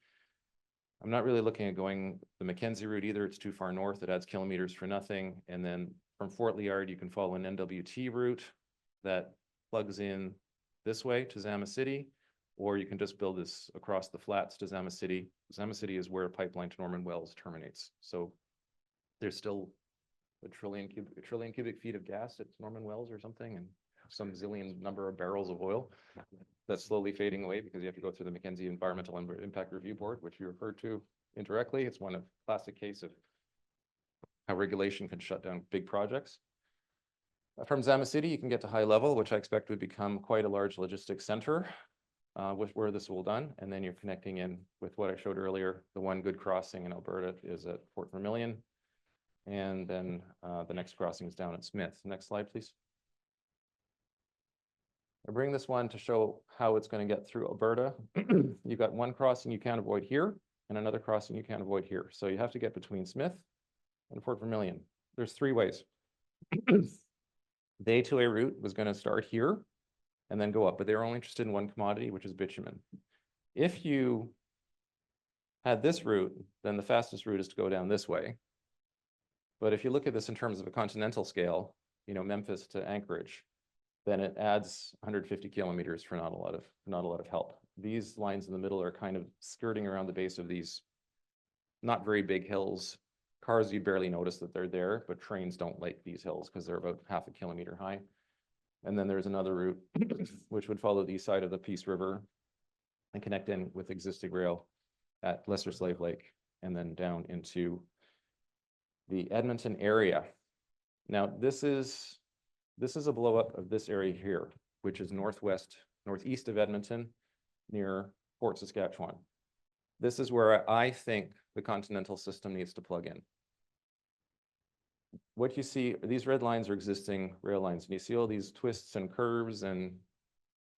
Speaker 4: I'm not really looking at going the Mackenzie route either. It's too far north. It adds kilometers for nothing. And then from Fort Liard, you can follow an NWT route that plugs in this way to Zama City, or you can just build this across the flats to Zama City. Zama City is where a pipeline to Norman Wells terminates. So there's still a trillion cubic feet of gas at Norman Wells or something, and some zillion number of barrels of oil that's slowly fading away because you have to go through the Mackenzie Environmental Impact Review Board, which you referred to indirectly. It's one of classic case of how regulation can shut down big projects. From Zama City, you can get to high level, which I expect would become quite a large logistics center with where this will done. And then you're connecting in with what I showed earlier. The one good crossing in Alberta is at Fort Vermilion. And then the next crossing is down at Smith. Next slide, please. I bring this one to show how it's going to get through Alberta. You've got one crossing you can't avoid here and another crossing you can't avoid here. So you have to get between Smith and Fort Vermilion. There's three ways. The A2A route was going to start here and then go up, but they were only interested in one commodity, which is bitumen. If you had this route, then the fastest route is to go down this way. But if you look at this in terms of a continental scale, you know, Memphis to Anchorage, then it adds 150 kilometers for not a lot of help. These lines in the middle are kind of skirting around the base of these not very big hills. Cars, you barely notice that they're there, but trains don't like these hills because they're about half a kilometer high. And then there's another route which would follow the east side of the Peace River and connect in with existing rail at Lesser Slave Lake and then down into the Edmonton area. Now, this is a blow up of this area here, which is northeast of Edmonton near Fort Saskatchewan. This is where I think the continental system needs to plug in. What you see, these red lines are existing rail lines, and you see all these twists and curves and,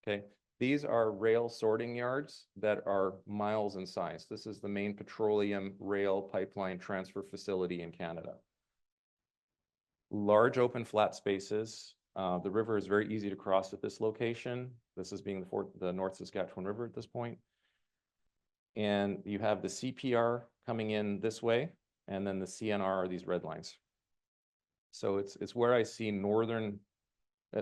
Speaker 4: okay, these are rail sorting yards that are miles in size. This is the main petroleum rail pipeline transfer facility in Canada. Large open flat spaces. The river is very easy to cross at this location. This is being the North Saskatchewan River at this point. And you have the CPR coming in this way, and then the CNR are these red lines. So it's where I see northern,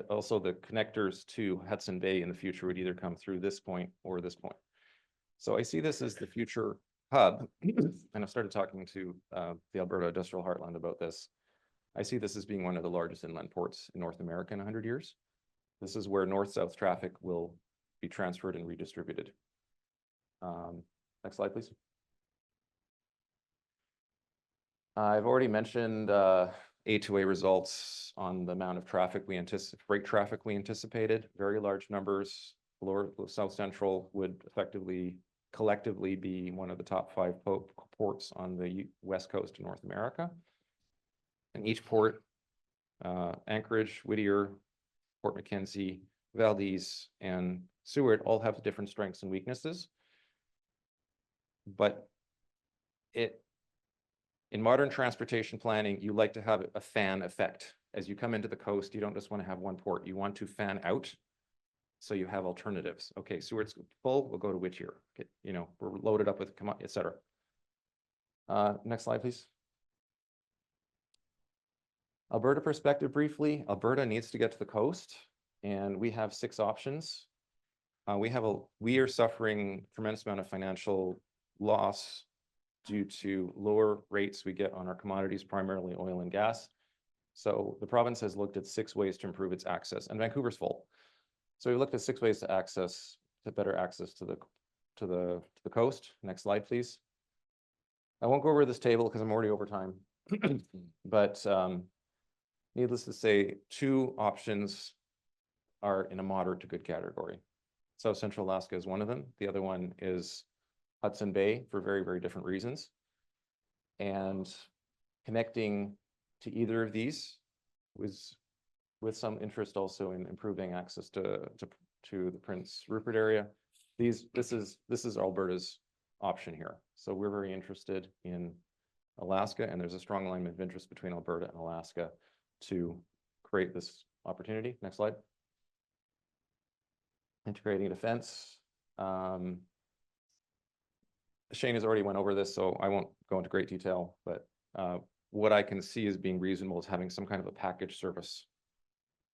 Speaker 4: also the connectors to Hudson Bay in the future would either come through this point or this point. So I see this as the future hub, and I've started talking to the Alberta Industrial Heartland about this. I see this as being one of the largest inland ports in North America in 100 years. This is where north-south traffic will be transferred and redistributed. Next slide, please. I've already mentioned A2A results on the amount of traffic freight traffic we anticipated. Very large numbers. Lower South Central would effectively, collectively be one of the top 5 ports on the west coast of North America. And each port, Anchorage, Whittier, Port Mackenzie, Valdez, and Seward all have different strengths and weaknesses. But in modern transportation planning, you like to have a fan effect. As you come into the coast, you don't just want to have one port. You want to fan out, so you have alternatives. Okay, Seward's full, we'll go to Whittier. Okay, you know, we're loaded up with, et cetera. Next slide, please. Alberta perspective briefly. Alberta needs to get to the coast, and we have 6 options. We are suffering tremendous amount of financial loss due to lower rates we get on our commodities, primarily oil and gas. So the province has looked at 6 ways to improve its access, and Vancouver's full. So we looked at 6 ways to better access to the coast. Next slide, please. I won't go over this table because I'm already over time, but needless to say, 2 options are in a moderate to good category. South Central Alaska is one of them. The other one is Hudson Bay for very, very different reasons. And connecting to either of these was with some interest also in improving access to to the Prince Rupert area. This is Alberta's option here. So we're very interested in Alaska, and there's a strong alignment of interest between Alberta and Alaska to create this opportunity. Next slide. Integrating defense. Shane has already went over this, so I won't go into great detail, but what I can see as being reasonable is having some kind of a package service,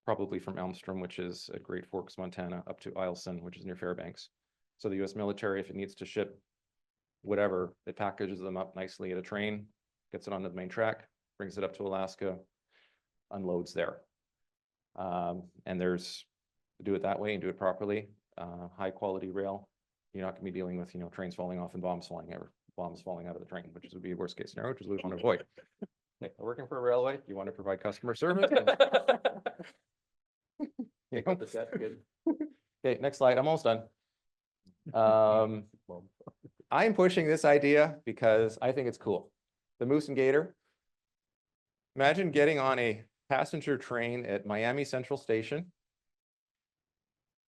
Speaker 4: probably from Elmstrom, which is at Great Forks, Montana, up to Eielson, which is near Fairbanks. So the US military, if it needs to ship whatever, it packages them up nicely at a train, gets it onto the main track, brings it up to Alaska, unloads there. And do it that way and do it properly, high quality rail. You're not gonna be dealing with, trains falling off and bombs falling out of the train, which would be a worst case scenario, which is what we want to avoid. Okay, working for a railway, you want to provide customer service. You know? Okay, next slide. I'm almost done. I'm pushing this idea because I think it's cool. The Moose and Gator. Imagine getting on a passenger train at Miami Central Station.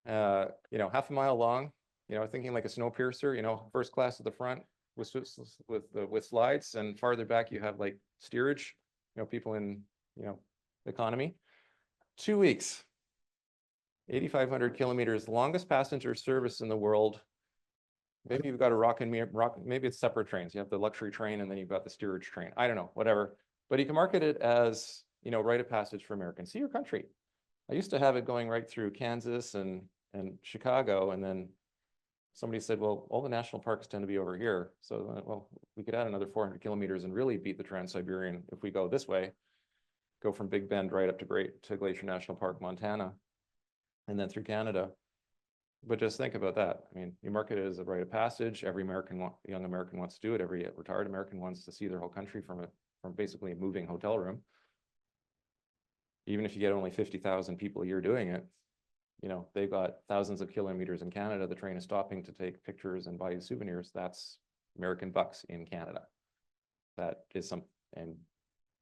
Speaker 4: Half a mile long, thinking like a Snowpiercer, first class at the front with slides, and farther back you have like steerage, people in, economy. 2 weeks, 8,500 kilometers, longest passenger service in the world. Maybe you've got a maybe it's separate trains. You have the luxury train and then you've got the steerage train. I don't know, whatever. But you can market it as, rite of passage for Americans. See your country. I used to have it going right through Kansas and Chicago, and then somebody said, well, all the national parks tend to be over here. So, well, we could add another 400 kilometers and really beat the Trans-Siberian if we go this way, go from Big Bend right up to Glacier National Park, Montana, and then through Canada. But just think about that. I mean, you market it as a rite of passage. Every young American wants to do it. Every retired American wants to see their whole country from basically a moving hotel room. Even if you get only 50,000 people a year doing it, they've got thousands of kilometers in Canada. The train is stopping to take pictures and buy you souvenirs. That's American bucks in Canada. That is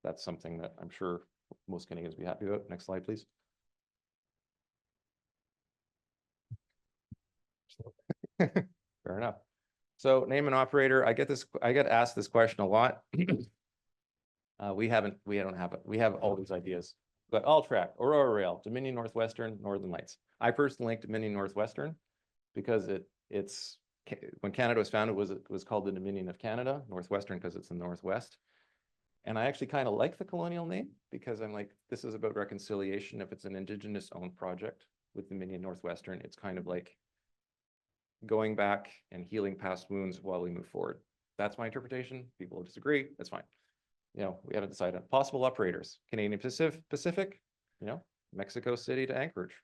Speaker 4: that's something that I'm sure most Canadians will be happy about. Next slide, please. Fair enough. So name an operator. I get asked this question a lot. We don't have it. We have all these ideas, but Alltrack, Aurora Rail, Dominion Northwestern, Northern Lights. I personally like Dominion Northwestern because it's when Canada was founded, it was called the Dominion of Canada, Northwestern because it's in the Northwest. And I actually kind of like the colonial name because I'm like, this is about reconciliation. If it's an Indigenous owned project with Dominion Northwestern, it's kind of like going back and healing past wounds while we move forward. That's my interpretation. People disagree. That's fine. We haven't decided. Possible operators: Canadian Pacific, Mexico City to Anchorage,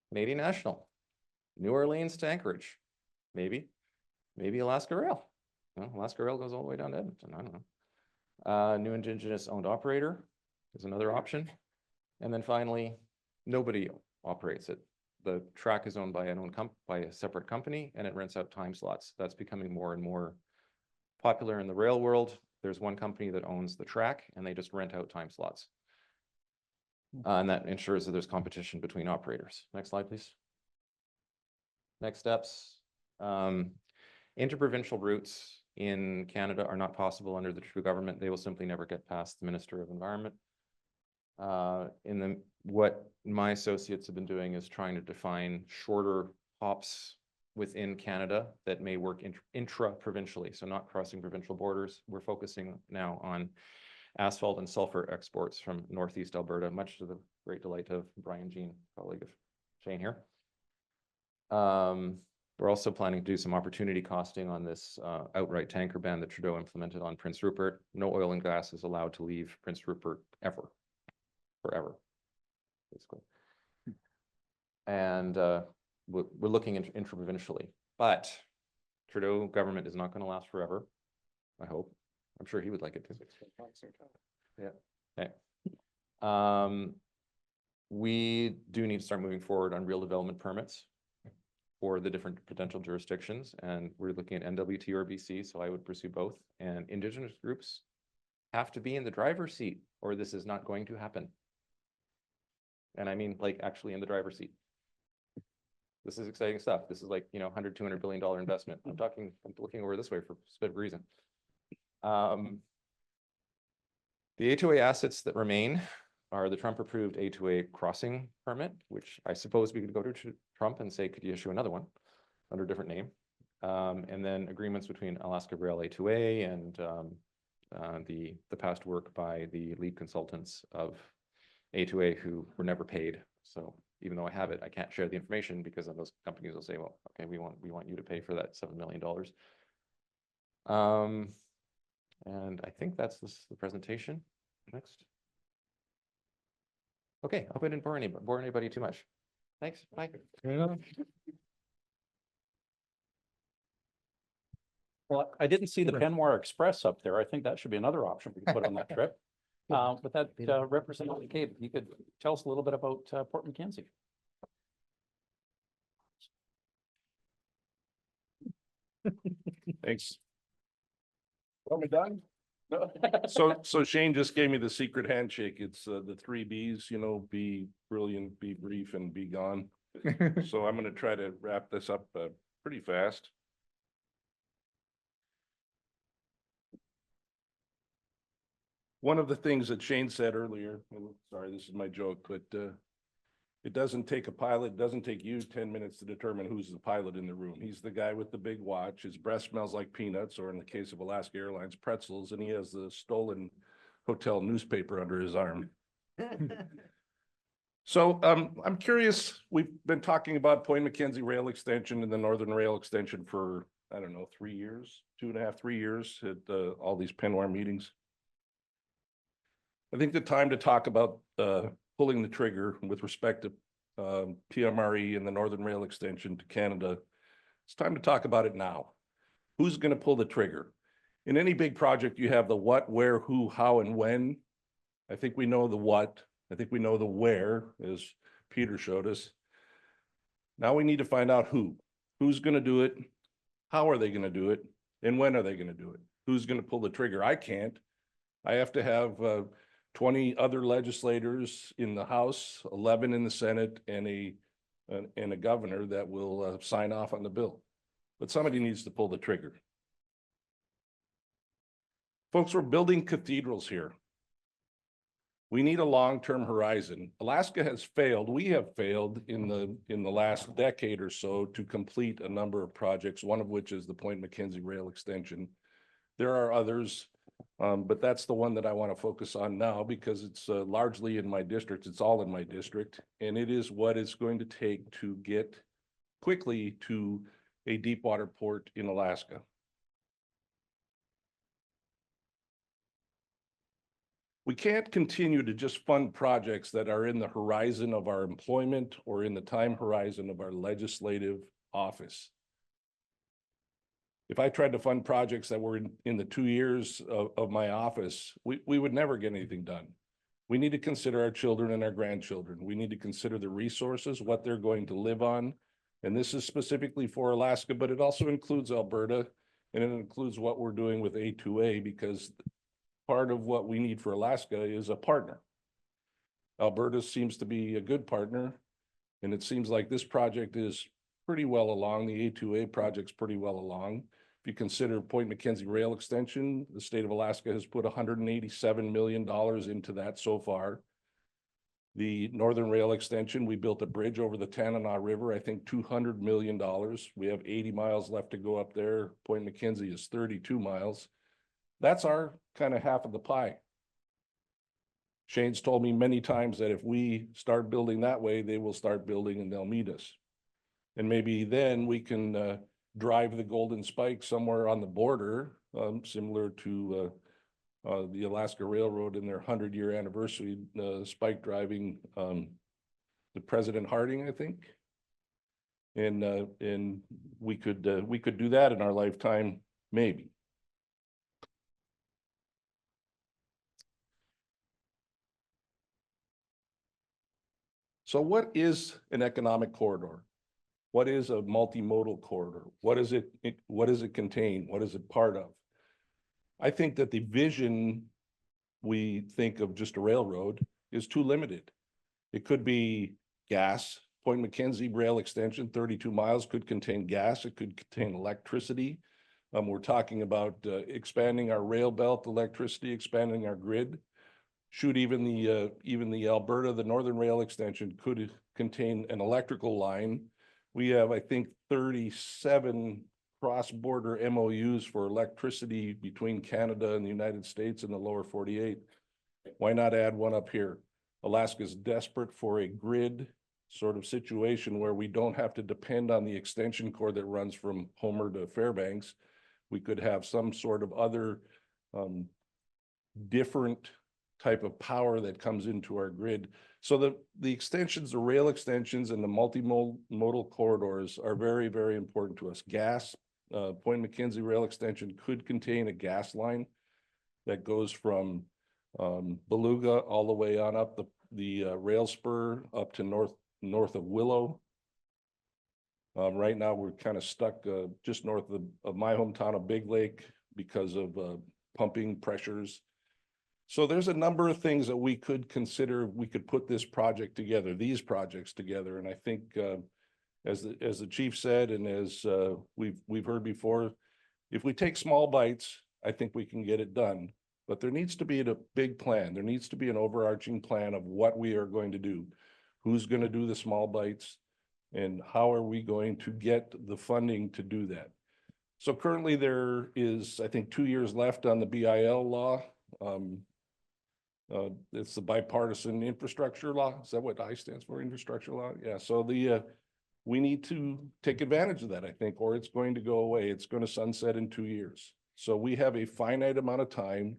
Speaker 4: Canadian National, New Orleans to Anchorage, maybe Alaska Rail. Alaska Rail goes all the way down to Edmonton. I don't know. New Indigenous owned operator is another option. And then finally, nobody operates it. The track is owned by a separate company, and it rents out time slots. That's becoming more and more popular in the rail world. There's one company that owns the track, and they just rent out time slots. And that ensures that there's competition between operators. Next slide, please. Next steps. Interprovincial routes in Canada are not possible under the Trudeau government. They will simply never get past the Minister of Environment. What my associates have been doing is trying to define shorter hops within Canada that may work intra-provincially, so not crossing provincial borders. We're focusing now on asphalt and sulfur exports from Northeast Alberta, much to the great delight of Brian Jean, colleague of Shane here. We're also planning to do some opportunity costing on this outright tanker ban that Trudeau implemented on Prince Rupert. No oil and gas is allowed to leave Prince Rupert forever, basically. And we're looking intra-provincially, but Trudeau government is not going to last forever, I hope. I'm sure he would like it too. Yeah. Okay. We do need to start moving forward on real development permits for the different potential jurisdictions, and we're looking at NWT or BC, so I would pursue both. And Indigenous groups have to be in the driver's seat, or this is not going to happen. And I mean, like, actually in the driver's seat. This is exciting stuff. This is like, you know, $100-200 billion investment. I'm looking over this way for a specific reason. The A2A assets that remain are the Trump-approved A2A crossing permit, which I suppose we could go to Trump and say, could you issue another one under a different name? And then agreements between Alaska Rail A2A and the past work by the lead consultants of A2A who were never paid. So even though I have it, I can't share the information because then those companies will say, well, okay, we want you to pay for that $7 million. And I think that's the presentation. Next. Okay, I hope I didn't bore anybody too much. Thanks, bye.
Speaker 2: Well, I didn't see the PNWER Express up there. I think that should be another option we could put on that trip. With that, Representative McCabe, you could tell us a little bit about Port Mackenzie.
Speaker 5: Thanks. Are we done? So Shane just gave me the secret handshake. It's the 3 B's, you know, be brilliant, be brief, and be gone. So I'm going to try to wrap this up pretty fast. One of the things that Shane said earlier, and sorry, this is my joke, but it doesn't take a pilot, it doesn't take you 10 minutes to determine who's the pilot in the room. He's the guy with the big watch. His breath smells like peanuts, or in the case of Alaska Airlines, pretzels, and he has the stolen hotel newspaper under his arm. So I'm curious, we've been talking about Point Mackenzie Rail Extension and the Northern Rail Extension for, I don't know, 3 years, 2.5, 3 years at all these PNWER meetings. I think the time to talk about pulling the trigger with respect to PMRE and the Northern Rail Extension to Canada, it's time to talk about it now. Who's going to pull the trigger? In any big project, you have the what, where, who, how, and when. I think we know the what. I think we know the where, as Peter showed us. Now we need to find out who. Who's going to do it? How are they going to do it? And when are they going to do it? Who's going to pull the trigger? I can't. I have to have 20 other legislators in the House, 11 in the Senate, and a governor that will sign off on the bill. But somebody needs to pull the trigger. Folks, we're building cathedrals here. We need a long-term horizon. Alaska has failed. We have failed in the last decade or so to complete a number of projects, one of which is the Point Mackenzie Rail Extension. There are others. But that's the one that I want to focus on now because it's largely in my district. It's all in my district, and it is what it's going to take to get quickly to a deep water port in Alaska. We can't continue to just fund projects that are in the horizon of our employment or in the time horizon of our legislative office. If I tried to fund projects that were in the 2 years of my office, we would never get anything done. We need to consider our children and our grandchildren. We need to consider the resources, what they're going to live on. And this is specifically for Alaska, but it also includes Alberta, and it includes what we're doing with A2A, because part of what we need for Alaska is a partner. Alberta seems to be a good partner, and it seems like this project is pretty well along. The A2A project's pretty well along. If you consider Point Mackenzie Rail Extension, the state of Alaska has put $187 million into that so far. The Northern Rail Extension, we built a bridge over the Tanana River, I think $200 million. We have 80 miles left to go up there. Point Mackenzie is 32 miles. That's our kind of half of the pie. Shane's told me many times that if we start building that way, they will start building and they'll meet us. And maybe then we can drive the Golden Spike somewhere on the border, similar to the Alaska Railroad in their 100-year anniversary, spike driving the President Harding, I think. And we could do that in our lifetime, maybe. So what is an economic corridor? What is a multimodal corridor? What does it contain? What is it part of? I think that the vision we think of just a railroad is too limited. It could be gas, Point McKenzie rail extension, 32 miles, could contain gas, it could contain electricity. We're talking about expanding our rail belt, electricity, expanding our grid. Shoot, even the Alberta, the Northern Rail extension could contain an electrical line. We have, I think, 37 cross-border MOUs for electricity between Canada and the United States and the lower 48. Why not add one up here? Alaska is desperate for a grid sort of situation where we don't have to depend on the extension cord that runs from Homer to Fairbanks. We could have some sort of other different type of power that comes into our grid. So the extensions, the rail extensions and the multimodal corridors are very, very important to us. Gas, Point McKenzie rail extension could contain a gas line that goes from Beluga all the way on up the rail spur up to north of Willow. Right now, we're kind of stuck just north of my hometown of Big Lake because of pumping pressures. So there's a number of things that we could consider. We could put this project together, these projects together. And I think as the chief said, and as we've heard before, if we take small bites, I think we can get it done. But there needs to be a big plan. There needs to be an overarching plan of what we are going to do. Who's going to do the small bites? And how are we going to get the funding to do that? So currently there is, I think, 2 years left on the BIL law. It's the bipartisan infrastructure law. Is that what I stands for? Infrastructure law? Yeah. So we need to take advantage of that, I think, or it's going to go away. It's going to sunset in 2 years. So we have a finite amount of time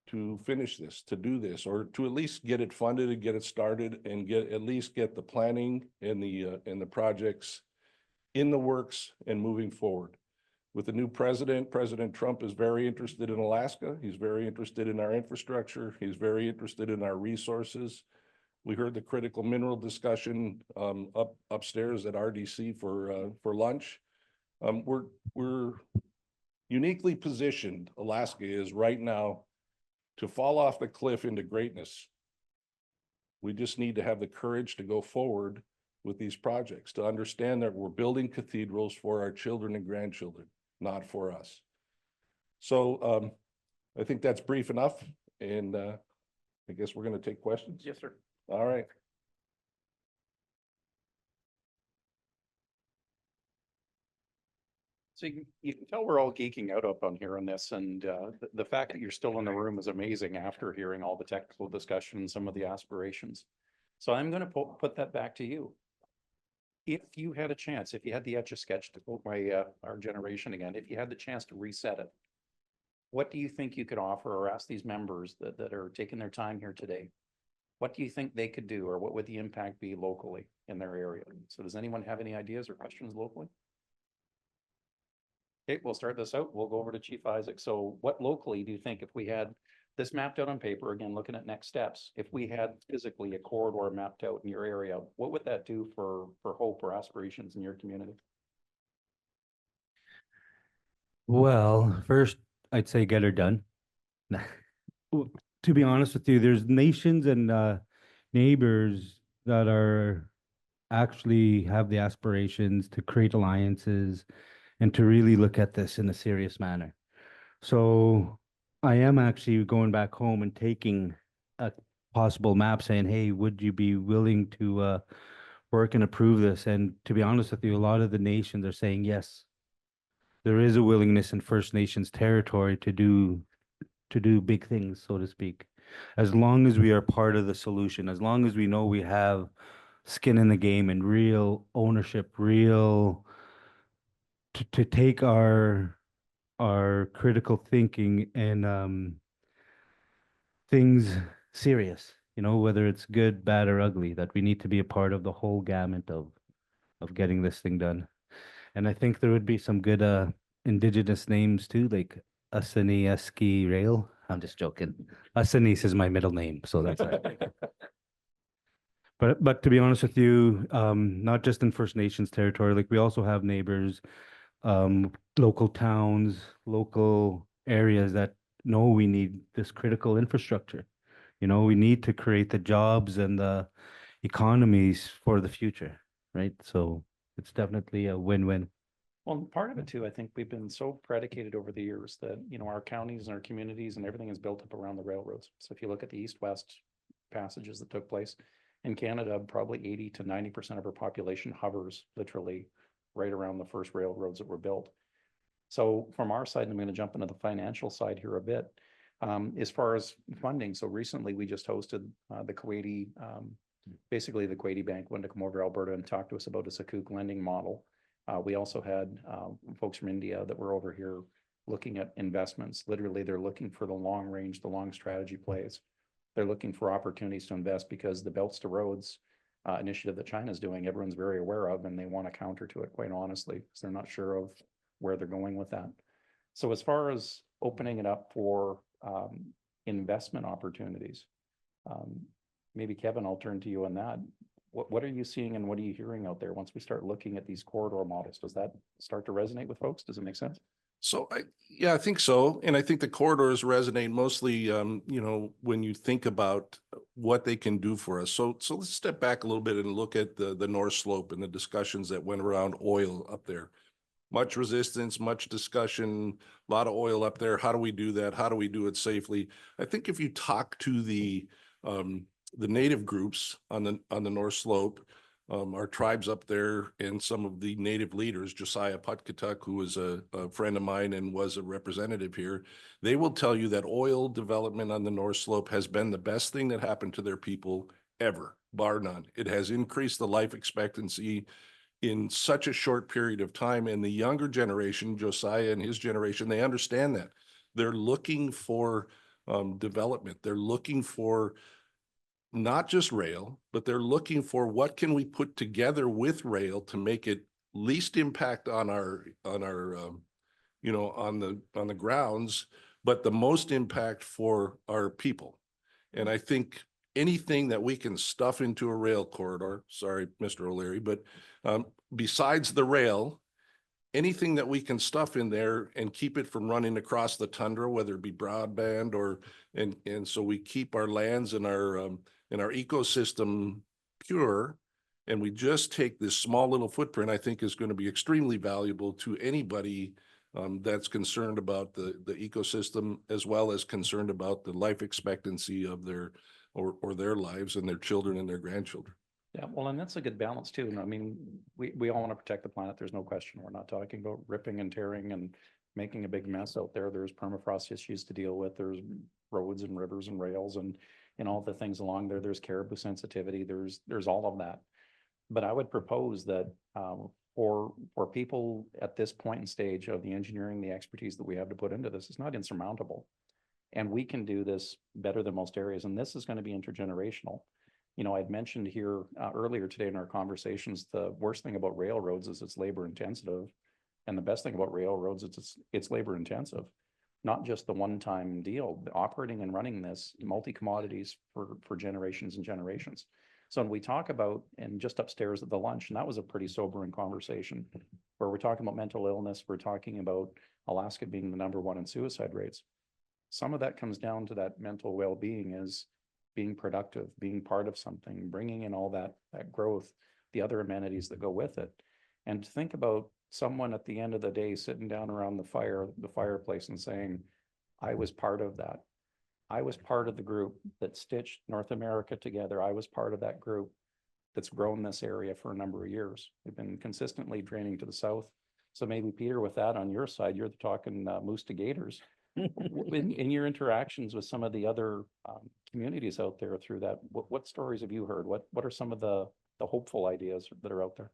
Speaker 5: to finish this, to do this, or to at least get it funded and get it started and at least get the planning and the projects in the works and moving forward. With the new president, President Trump is very interested in Alaska. He's very interested in our infrastructure. He's very interested in our resources. We heard the critical mineral discussion upstairs at RDC for lunch. We're uniquely positioned, Alaska is right now, to fall off the cliff into greatness. We just need to have the courage to go forward with these projects, to understand that we're building cathedrals for our children and grandchildren, not for us. So I think that's brief enough. And I guess we're going to take questions.
Speaker 2: Yes, sir.
Speaker 5: All right.
Speaker 2: So you can tell we're all geeking out up on here on this, and the fact that you're still in the room is amazing after hearing all the technical discussion and some of the aspirations. So I'm going to put that back to you. If you had a chance, if you had the Etch-a-Sketch, to quote our generation again, if you had the chance to reset it, what do you think you could offer or ask these members that are taking their time here today? What do you think they could do, or what would the impact be locally in their area? So does anyone have any ideas or questions locally? Okay, we'll start this out. We'll go over to Chief Isaac. So what locally do you think, if we had this mapped out on paper, again, looking at next steps, if we had physically a corridor mapped out in your area, what would that do for hope or aspirations in your community?
Speaker 3: Well, first, I'd say get her done. To be honest with you, there's nations and neighbors that are actually have the aspirations to create alliances and to really look at this in a serious manner. So I am actually going back home and taking a possible map saying, hey, would you be willing to work and approve this? And to be honest with you, a lot of the nations are saying yes. There is a willingness in First Nations territory to do big things, so to speak. As long as we are part of the solution, as long as we know we have skin in the game and real ownership, real to take our critical thinking and things serious, you know, whether it's good, bad, or ugly, that we need to be a part of the whole gamut of getting this thing done. And I think there would be some good indigenous names too, like Asani Rail. I'm just joking. Asanis is my middle name, so that's it. But to be honest with you, not just in First Nations territory, like we also have neighbors, local towns, local areas that know we need this critical infrastructure. You know, we need to create the jobs and the economies for the future, right? So it's definitely a win-win.
Speaker 2: Well, and part of it too, I think we've been so predicated over the years that, you know, our counties and our communities and everything is built up around the railroads. So if you look at the east-west passages that took place in Canada, probably 80 to 90% of our population hovers literally right around the first railroads that were built. So from our side, and I'm going to jump into the financial side here a bit, as far as funding. So recently we just hosted the Kuwaiti, basically the Kuwaiti Bank wanted to come over to Alberta and talk to us about a Sukuk lending model. We also had folks from India that were over here looking at investments. Literally, they're looking for the long range, the long strategy plays. They're looking for opportunities to invest because the Belts to Roads initiative that China's doing, everyone's very aware of, and they want to counter to it, quite honestly, because they're not sure of where they're going with that. So as far as opening it up for investment opportunities, maybe Kevin, I'll turn to you on that. What are you seeing and what are you hearing out there once we start looking at these corridor models? Does that start to resonate with folks? Does it make sense?
Speaker 5: So yeah, I think so. And I think the corridors resonate mostly, you know, when you think about what they can do for us. So let's step back a little bit and look at the North Slope and the discussions that went around oil up there. Much resistance, much discussion, a lot of oil up there. How do we do that? How do we do it safely? I think if you talk to the native groups on the North Slope, our tribes up there and some of the native leaders, Josiah Putkatuk, who was a friend of mine and was a representative here, they will tell you that oil development on the North Slope has been the best thing that happened to their people ever, bar none. It has increased the life expectancy in such a short period of time. And the younger generation, Josiah and his generation, they understand that. They're looking for development. They're looking for not just rail, but they're looking for what can we put together with rail to make it least impact on our you know, on the grounds, but the most impact for our people. And I think anything that we can stuff into a rail corridor, sorry, Mr. O'Leary, but besides the rail, anything that we can stuff in there and keep it from running across the tundra, whether it be broadband or, and so we keep our lands and our ecosystem pure, and we just take this small little footprint, I think is going to be extremely valuable to anybody that's concerned about the ecosystem, as well as concerned about the life expectancy of their or their lives and their children and their grandchildren.
Speaker 2: Yeah, well, and that's a good balance too. And I mean, we all want to protect the planet. There's no question. We're not talking about ripping and tearing and making a big mess out there. There's permafrost issues to deal with. There's roads and rivers and rails and all the things along there. There's caribou sensitivity. There's all of that. But I would propose that for people at this point in stage of the engineering, the expertise that we have to put into this, it's not insurmountable. And we can do this better than most areas. And this is going to be intergenerational. You know, I'd mentioned here earlier today in our conversations, the worst thing about railroads is it's labor intensive. And the best thing about railroads is it's labor intensive, not just the one-time deal, operating and running this multi-commodities for generations and generations. So when we talk about, and just upstairs at the lunch, and that was a pretty sobering conversation, where we're talking about mental illness, we're talking about Alaska being the #1 in suicide rates. Some of that comes down to that mental well-being is being productive, being part of something, bringing in all that growth, the other amenities that go with it. And to think about someone at the end of the day sitting down around the fireplace and saying, I was part of that. I was part of the group that stitched North America together. I was part of that group that's grown this area for a number of years. We've been consistently draining to the south. So maybe Peter, with that on your side, you're talking moose to gators. In your interactions with some of the other communities out there through that, what stories have you heard? What are some of the hopeful ideas that are out there?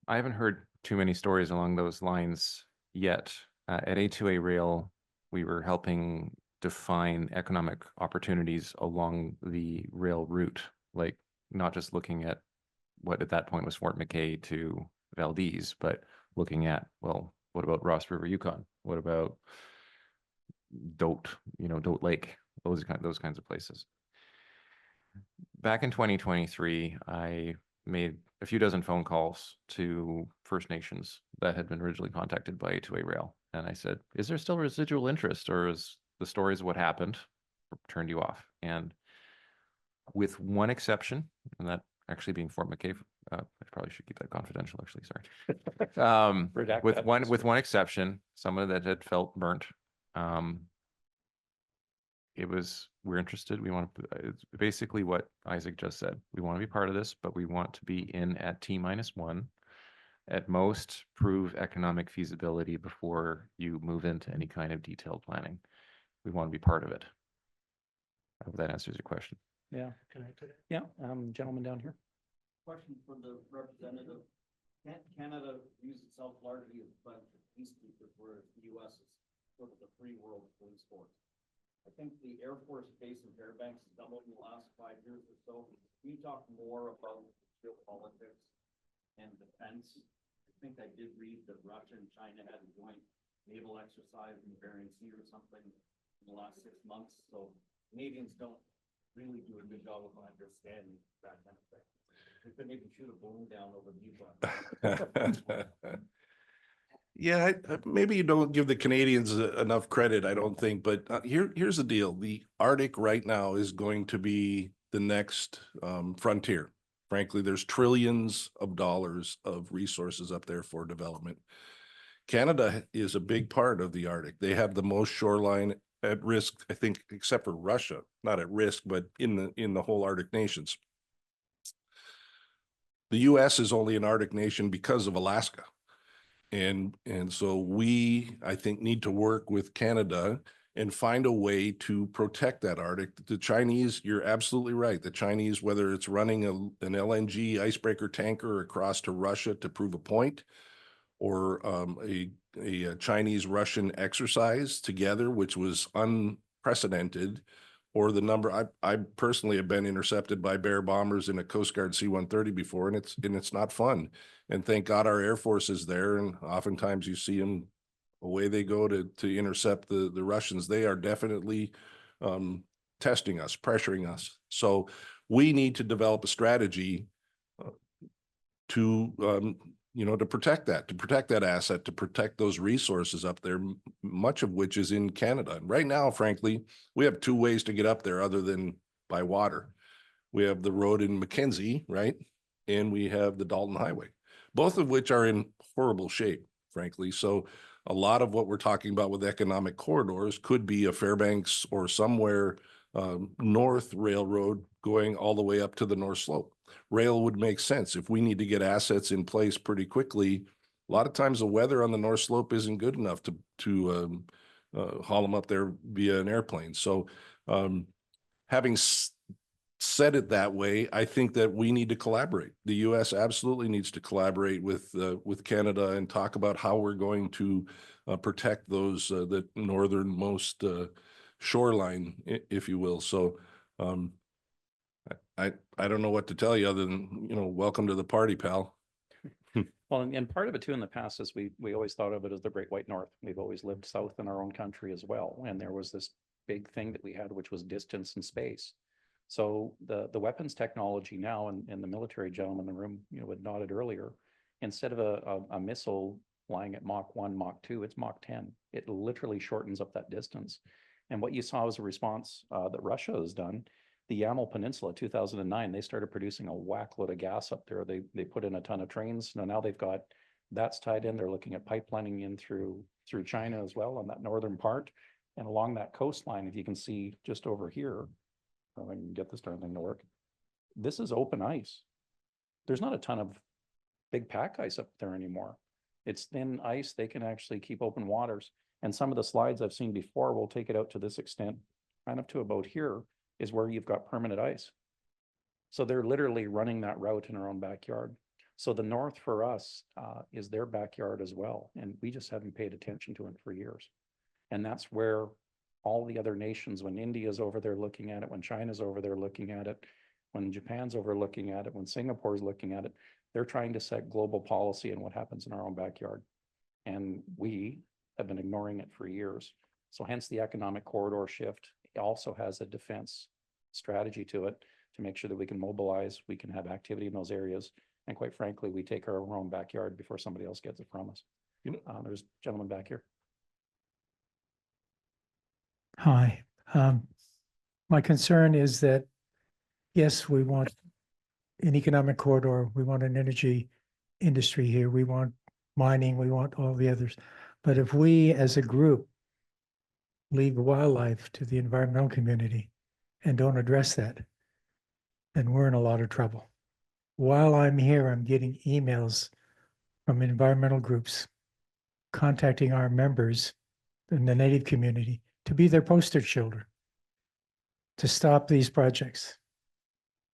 Speaker 4: I haven't heard too many stories along those lines yet. At A2A Rail, we were helping define economic opportunities along the rail route, like not just looking at what at that point was Fort McCabe to Valdez, but looking at, well, what about Ross River, Yukon? What about Dote Lake, those kinds of places. Back in 2023, I made a few dozen phone calls to First Nations that had been originally contacted by A2A Rail. And I said, is there still residual interest, or is the stories of what happened turned you off? And with one exception, and that actually being Fort McCabe, I probably should keep that confidential, actually, sorry.
Speaker 2: Redact
Speaker 4: With
Speaker 2: that.
Speaker 4: one exception, someone that had felt burnt. It was, we're interested. We want to, it's basically what Isaac just said. We want to be part of this, but we want to be in at T-1. At most, prove economic feasibility before you move into any kind of detailed planning. We want to be part of it. I hope that answers your question.
Speaker 2: Yeah. Yeah, gentleman down here.
Speaker 6: Question for the representative. Can't Canada use itself largely as a peacekeeper, whereas the US is sort of the free world police force? I think the Air Force base in Fairbanks has doubled in the last 5 years or so. Can you talk more about geopolitics and defense? I think I did read that Russia and China had a joint naval exercise in the Bering Sea or something in the last 6 months. So Canadians don't really do a good job of understanding that kind of thing. We couldn't even shoot a balloon down over the Yukon.
Speaker 5: Yeah, maybe you don't give the Canadians enough credit, I don't think, but here's the deal. The Arctic right now is going to be the next frontier. Frankly, there's trillions of dollars of resources up there for development. Canada is a big part of the Arctic. They have the most shoreline at risk, I think, except for Russia, not at risk, but in the whole Arctic nations. The US is only an Arctic nation because of Alaska. And so we, I think, need to work with Canada and find a way to protect that Arctic. The Chinese, you're absolutely right. The Chinese, whether it's running an LNG icebreaker tanker across to Russia to prove a point, or a Chinese-Russian exercise together, which was unprecedented, or the number, I personally have been intercepted by bear bombers in a Coast Guard C-130 before, and it's not fun. And thank God our Air Force is there, and oftentimes you see them, away they go to intercept the Russians. They are definitely testing us, pressuring us. So we need to develop a strategy to to protect that asset, to protect those resources up there, much of which is in Canada. And right now, frankly, we have 2 ways to get up there other than by water. We have the road in Mackenzie, right? And we have the Dalton Highway, both of which are in horrible shape, frankly. So a lot of what we're talking about with economic corridors could be a Fairbanks or somewhere north railroad going all the way up to the North Slope. Rail would make sense if we need to get assets in place pretty quickly. A lot of times the weather on the North Slope isn't good enough to haul them up there via an airplane. So having said it that way, I think that we need to collaborate. The U.S. absolutely needs to collaborate with Canada and talk about how we're going to protect those the northernmost shoreline, if you will. So I don't know what to tell you other than, welcome to the party, pal.
Speaker 2: Well, and part of it too in the past is we always thought of it as the Great White North. We've always lived south in our own country as well. And there was this big thing that we had, which was distance and space. So the weapons technology now, and the military gentleman in the room, had nodded earlier, instead of a missile flying at Mach 1, Mach 2, it's Mach 10. It literally shortens up that distance. And what you saw was a response that Russia has done. The Yamal Peninsula, 2009, they started producing a whack load of gas up there. They put in a ton of trains. Now they've got, that's tied in. They're looking at pipelining in through China as well on that northern part. And along that coastline, if you can see just over here, if I can get this darn thing to work, this is open ice. There's not a ton of big pack ice up there anymore. It's thin ice. They can actually keep open waters. And some of the slides I've seen before will take it out to this extent, kind of to about here, is where you've got permanent ice. So they're literally running that route in our own backyard. So the north for us is their backyard as well. And we just haven't paid attention to it for years. And that's where all the other nations, when India's over there looking at it, when China's over there looking at it, when Japan's over looking at it, when Singapore's looking at it, they're trying to set global policy in what happens in our own backyard. And we have been ignoring it for years. So hence the economic corridor shift. It also has a defense strategy to it to make sure that we can mobilize, we can have activity in those areas. And quite frankly, we take our own backyard before somebody else gets it from us. There's a gentleman back here.
Speaker 7: Hi. My concern is that, yes, we want an economic corridor. We want an energy industry here. We want mining. We want all the others. But if we as a group leave wildlife to the environmental community and don't address that, then we're in a lot of trouble. While I'm here, I'm getting emails from environmental groups contacting our members in the Native community to be their poster children, to stop these projects.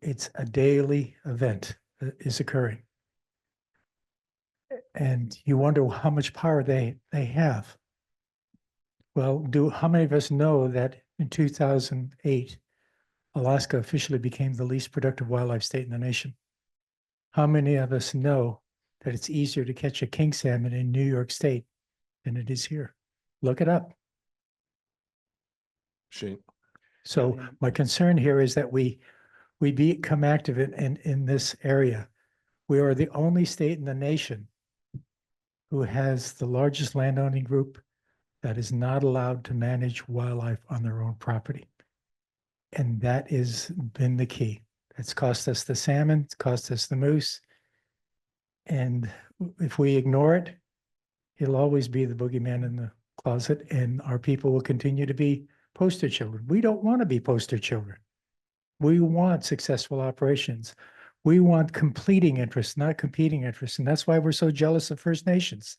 Speaker 7: It's a daily event that is occurring. And you wonder how much power they have. Well, how many of us know that in 2008, Alaska officially became the least productive wildlife state in the nation? How many of us know that it's easier to catch a king salmon in New York State than it is here? Look it up.
Speaker 5: Shane.
Speaker 7: So my concern here is that we become active in this area. We are the only state in the nation who has the largest landowning group that is not allowed to manage wildlife on their own property. And that has been the key. It's cost us the salmon, it's cost us the moose. And if we ignore it, it'll always be the boogeyman in the closet, and our people will continue to be poster children. We don't want to be poster children. We want successful operations. We want completing interests, not competing interests. And that's why we're so jealous of First Nations.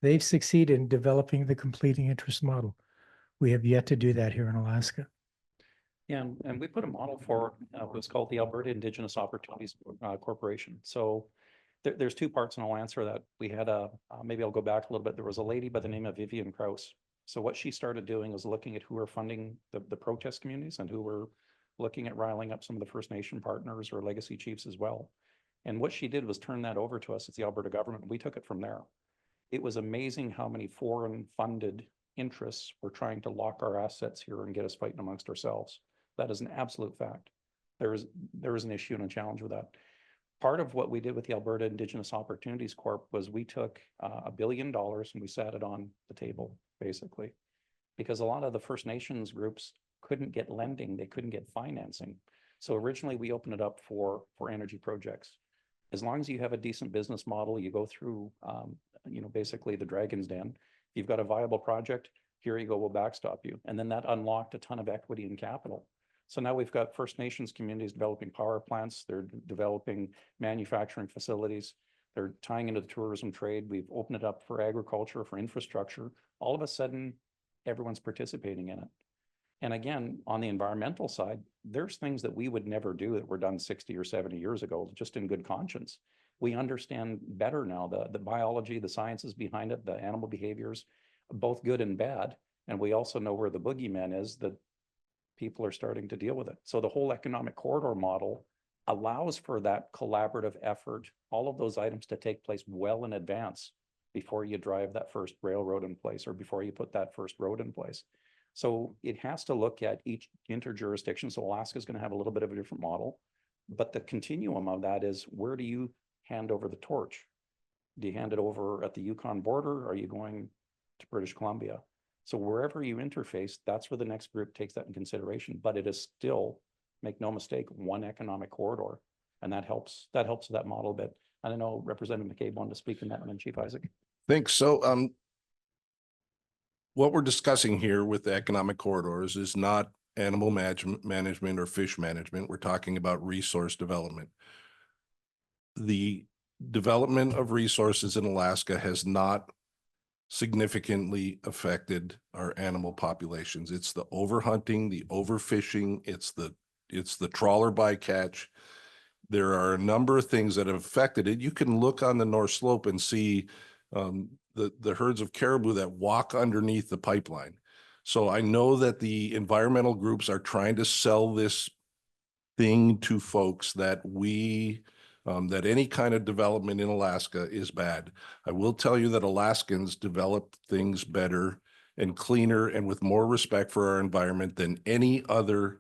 Speaker 7: They've succeeded in developing the completing interest model. We have yet to do that here in Alaska.
Speaker 2: Yeah, and we put a model for what's called the Alberta Indigenous Opportunities Corporation. So there's two parts, and I'll answer that. We had maybe I'll go back a little bit. There was a lady by the name of Vivian Krause. So what she started doing was looking at who are funding the protest communities and who were looking at riling up some of the First Nation partners or legacy chiefs as well. And what she did was turn that over to us as the Alberta government. We took it from there. It was amazing how many foreign funded interests were trying to lock our assets here and get us fighting amongst ourselves. That is an absolute fact. There is an issue and a challenge with that. Part of what we did with the Alberta Indigenous Opportunities Corp was we took $1 billion and we sat it on the table, basically, because a lot of the First Nations groups couldn't get lending, they couldn't get financing. So originally we opened it up for energy projects. As long as you have a decent business model, you go through, basically the Dragon's Den. If you've got a viable project, here you go, we'll backstop you. And then that unlocked a ton of equity and capital. So now we've got First Nations communities developing power plants. They're developing manufacturing facilities. They're tying into the tourism trade. We've opened it up for agriculture, for infrastructure. All of a sudden, everyone's participating in it. And again, on the environmental side, there's things that we would never do that were done 60 or 70 years ago, just in good conscience. We understand better now the biology, the sciences behind it, the animal behaviors, both good and bad. And we also know where the boogeyman is, that people are starting to deal with it. So the whole economic corridor model allows for that collaborative effort, all of those items to take place well in advance before you drive that first railroad in place or before you put that first road in place. So it has to look at each interjurisdiction. So Alaska is going to have a little bit of a different model, but the continuum of that is, where do you hand over the torch? Do you hand it over at the Yukon border? Or are you going to British Columbia? So wherever you interface, that's where the next group takes that in consideration. But it is still, make no mistake, one economic corridor. And that helps that model a bit. I don't know, Representative McCabe wanted to speak in that, and then Chief Isaac.
Speaker 5: Thanks. So what we're discussing here with the economic corridors is not animal management or fish management. We're talking about resource development. The development of resources in Alaska has not significantly affected our animal populations. It's the overhunting, the overfishing, it's the trawler bycatch. There are a number of things that have affected it. You can look on the North Slope and see the herds of caribou that walk underneath the pipeline. So I know that the environmental groups are trying to sell this thing to folks that that any kind of development in Alaska is bad. I will tell you that Alaskans develop things better and cleaner and with more respect for our environment than any other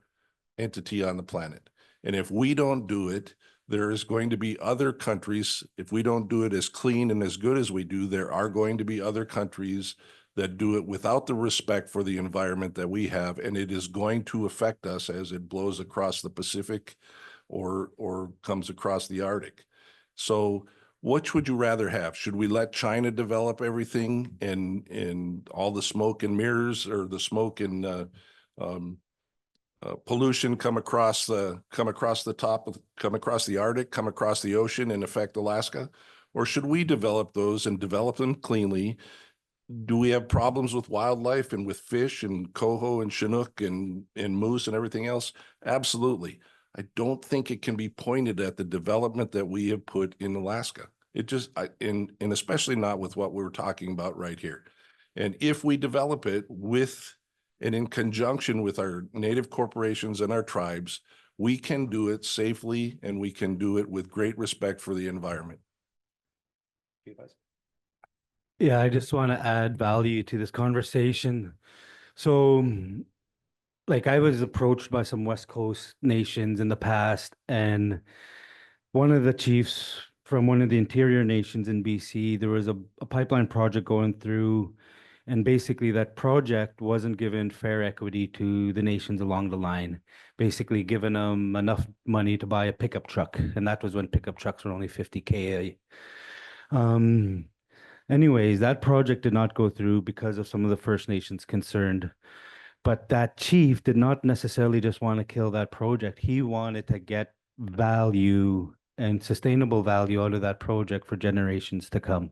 Speaker 5: entity on the planet. And if we don't do it, there is going to be other countries. If we don't do it as clean and as good as we do, there are going to be other countries that do it without the respect for the environment that we have, and it is going to affect us as it blows across the Pacific or comes across the Arctic. So which would you rather have? Should we let China develop everything and all the smoke and mirrors, or the smoke and pollution come across the top, come across the Arctic, come across the ocean and affect Alaska? Or should we develop those and develop them cleanly? Do we have problems with wildlife and with fish and coho and chinook and moose and everything else? Absolutely. I don't think it can be pointed at the development that we have put in Alaska. It just, and especially not with what we're talking about right here. And if we develop it with and in conjunction with our native corporations and our tribes, we can do it safely and we can do it with great respect for the environment.
Speaker 2: You guys?
Speaker 3: Yeah, I just want to add value to this conversation. So, like, I was approached by some West Coast nations in the past, and one of the chiefs from one of the interior nations in BC, there was a pipeline project going through, and basically that project wasn't given fair equity to the nations along the line, basically giving them enough money to buy a pickup truck, and that was when pickup trucks were only 50K. Anyways, that project did not go through because of some of the First Nations concerned. But that chief did not necessarily just want to kill that project. He wanted to get value and sustainable value out of that project for generations to come.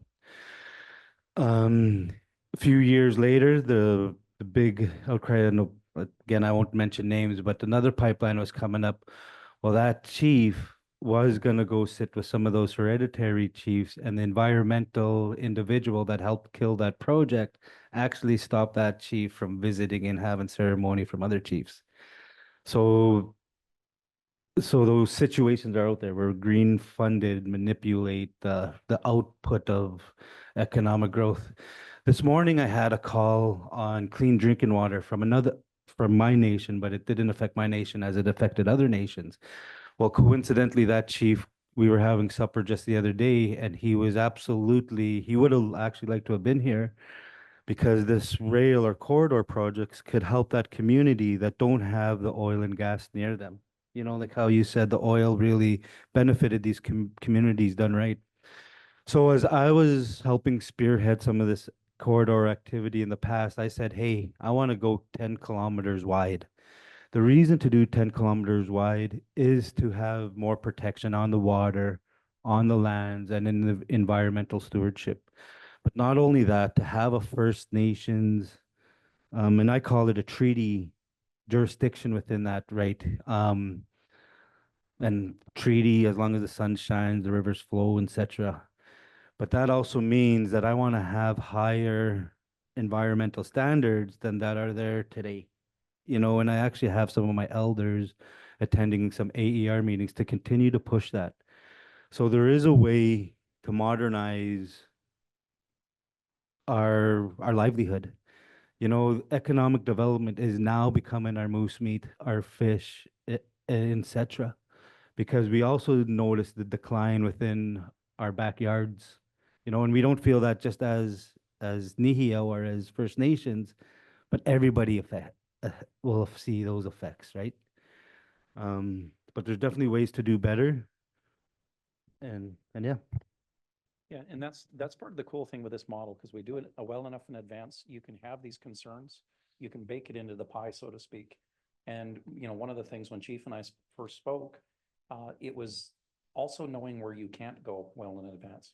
Speaker 3: A few years later, the big outcry, no, again, I won't mention names, but another pipeline was coming up. Well, that chief was going to go sit with some of those hereditary chiefs, and the environmental individual that helped kill that project actually stopped that chief from visiting and having ceremony from other chiefs. So those situations are out there where green funded manipulate the output of economic growth. This morning I had a call on clean drinking water from my nation, but it didn't affect my nation as it affected other nations. Well, coincidentally, that chief, we were having supper just the other day, and he would have actually liked to have been here, because this rail or corridor projects could help that community that don't have the oil and gas near them. You know, like how you said the oil really benefited these communities done right. So as I was helping spearhead some of this corridor activity in the past, I said, hey, I want to go 10 kilometers wide. The reason to do 10 kilometers wide is to have more protection on the water, on the lands, and in the environmental stewardship. But not only that, to have a First Nations, and I call it a treaty jurisdiction within that, right? And treaty, as long as the sun shines, the rivers flow, etc. But that also means that I want to have higher environmental standards than that are there today. You know, and I actually have some of my elders attending some AER meetings to continue to push that. So there is a way to modernize our livelihood. You know, economic development is now becoming our moose meat, our fish, etc. Because we also notice the decline within our backyards. You know, and we don't feel that just as Nihio or as First Nations, but everybody will see those effects, right? But there's definitely ways to do better. And yeah.
Speaker 2: Yeah, and that's part of the cool thing with this model, because we do it well enough in advance. You can have these concerns, you can bake it into the pie, so to speak. And, you know, one of the things when Chief and I first spoke, it was also knowing where you can't go well in advance.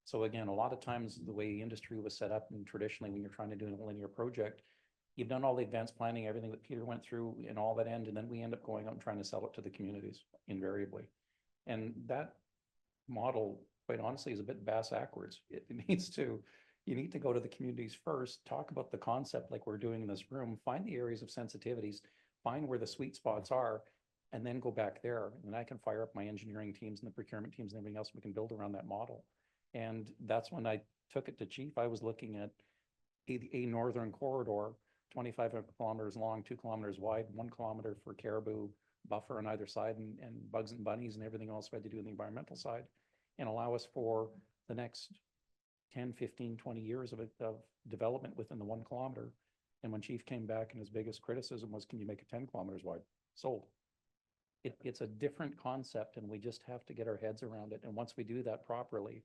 Speaker 2: So again, a lot of times the way industry was set up, and traditionally when you're trying to do a linear project, you've done all the advanced planning, everything that Peter went through and all that end, and then we end up going out and trying to sell it to the communities invariably. And that model, quite honestly, is a bit bass backwards. You need to go to the communities first, talk about the concept like we're doing in this room, find the areas of sensitivities, find where the sweet spots are, and then go back there. And I can fire up my engineering teams and the procurement teams and everything else we can build around that model. And that's when I took it to Chief. I was looking at a northern corridor, 25 kilometers long, 2 kilometers wide, 1 kilometer for caribou buffer on either side, and bugs and bunnies and everything else we had to do on the environmental side, and allow us for the next 10, 15, 20 years of development within the 1 kilometer. And when Chief came back and his biggest criticism was, can you make it 10 kilometers wide? Sold. It's a different concept and we just have to get our heads around it. And once we do that properly,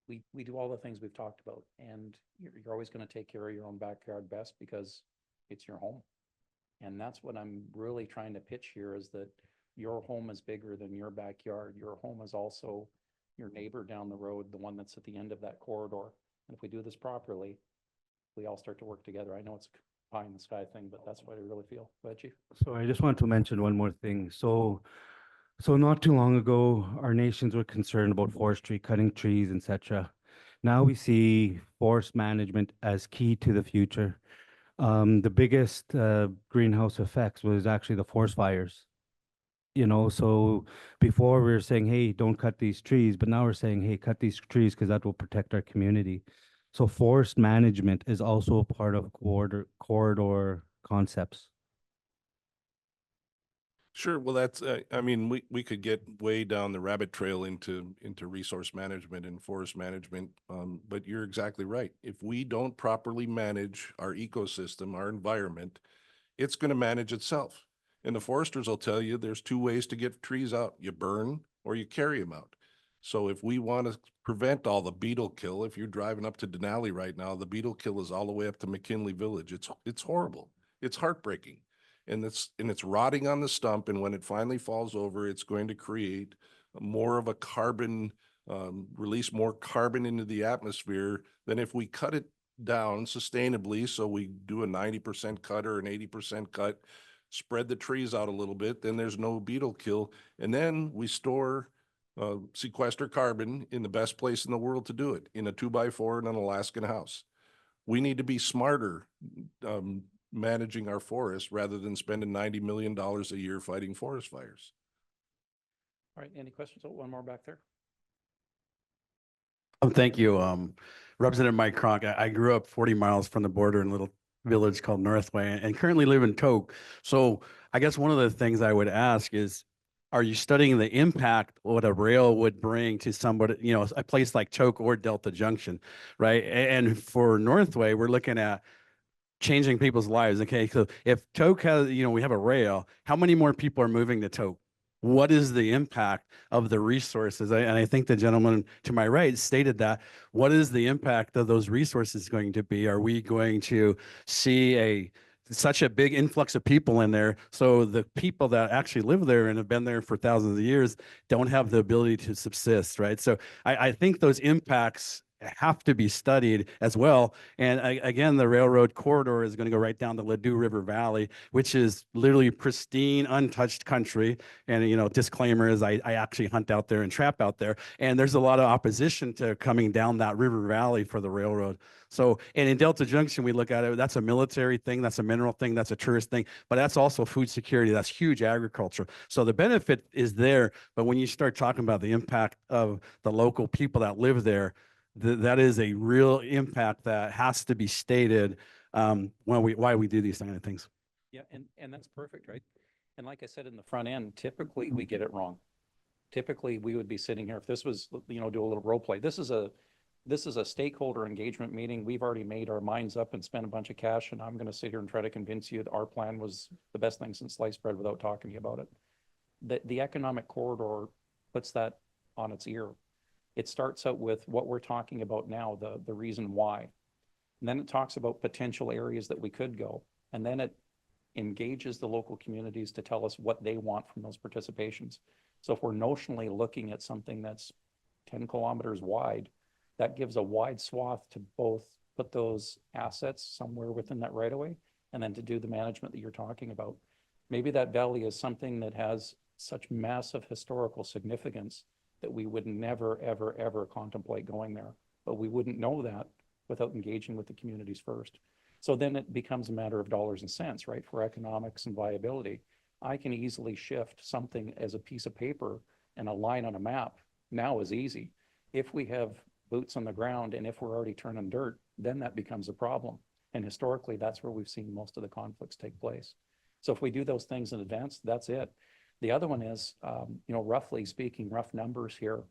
Speaker 2: we do all the things we've talked about. And you're always going to take care of your own backyard best because it's your home. And that's what I'm really trying to pitch here, is that your home is bigger than your backyard. Your home is also your neighbor down the road, the one that's at the end of that corridor. And if we do this properly, we all start to work together. I know it's a pie in the sky thing, but that's what I really feel. Go ahead, Chief.
Speaker 3: So I just want to mention one more thing. So not too long ago, our nations were concerned about forestry, cutting trees, etc. Now we see forest management as key to the future. The biggest greenhouse effects was actually the forest fires. You know, so before we were saying, hey, don't cut these trees, but now we're saying, hey, cut these trees because that will protect our community. So forest management is also a part of corridor concepts.
Speaker 5: Sure, well, that's, I mean, we could get way down the rabbit trail into resource management and forest management. But you're exactly right. If we don't properly manage our ecosystem, our environment, it's going to manage itself. And the foresters will tell you there's 2 ways to get trees out. You burn or you carry them out. So if we want to prevent all the beetle kill, if you're driving up to Denali right now, the beetle kill is all the way up to McKinley Village. It's horrible. It's heartbreaking. And it's rotting on the stump. And when it finally falls over, it's going to create more of a carbon, release more carbon into the atmosphere than if we cut it down sustainably. So we do a 90% cut or an 80% cut, spread the trees out a little bit, then there's no beetle kill. And then we store, sequester carbon in the best place in the world to do it, in a 2x4 in an Alaskan house. We need to be smarter, managing our forests rather than spending $90 million a year fighting forest fires.
Speaker 2: All right, any questions? Oh, one more back there.
Speaker 8: Thank you. Representative Mike Cronk, I grew up 40 miles from the border in a little village called Northway and currently live in Tok. So I guess one of the things I would ask is, are you studying the impact what a rail would bring to somebody, you know, a place like Tok or Delta Junction, right? And for Northway, we're looking at changing people's lives. Okay, so if Tok has, you know, we have a rail, how many more people are moving to Tok? What is the impact of the resources? And I think the gentleman to my right stated that. What is the impact of those resources going to be? Are we going to see such a big influx of people in there, so the people that actually live there and have been there for thousands of years don't have the ability to subsist, right? So I think those impacts have to be studied as well. And again, the railroad corridor is going to go right down the Ladue River Valley, which is literally pristine, untouched country. And, you know, disclaimer is I actually hunt out there and trap out there. And there's a lot of opposition to coming down that river valley for the railroad. So, and in Delta Junction, we look at it, that's a military thing, that's a mineral thing, that's a tourist thing, but that's also food security, that's huge agriculture. So the benefit is there, but when you start talking about the impact of the local people that live there, that is a real impact that has to be stated why we do these kind of things.
Speaker 2: Yeah, and that's perfect, right? And like I said in the front end, typically we get it wrong. Typically we would be sitting here, if this was, you know, do a little role play. This is a stakeholder engagement meeting. We've already made our minds up and spent a bunch of cash, and I'm going to sit here and try to convince you that our plan was the best thing since sliced bread without talking to you about it. The economic corridor puts that on its ear. It starts out with what we're talking about now, the reason why. And then it talks about potential areas that we could go. And then it engages the local communities to tell us what they want from those participations. So if we're notionally looking at something that's 10 kilometers wide, that gives a wide swath to both put those assets somewhere within that right of way, and then to do the management that you're talking about. Maybe that valley is something that has such massive historical significance that we would never, ever, ever contemplate going there. But we wouldn't know that without engaging with the communities first. So then it becomes a matter of dollars and cents, right? For economics and viability. I can easily shift something as a piece of paper and a line on a map now is easy. If we have boots on the ground and if we're already turning dirt, then that becomes a problem. And historically, that's where we've seen most of the conflicts take place. So if we do those things in advance, that's it. The other one is, you know, roughly speaking, rough numbers here,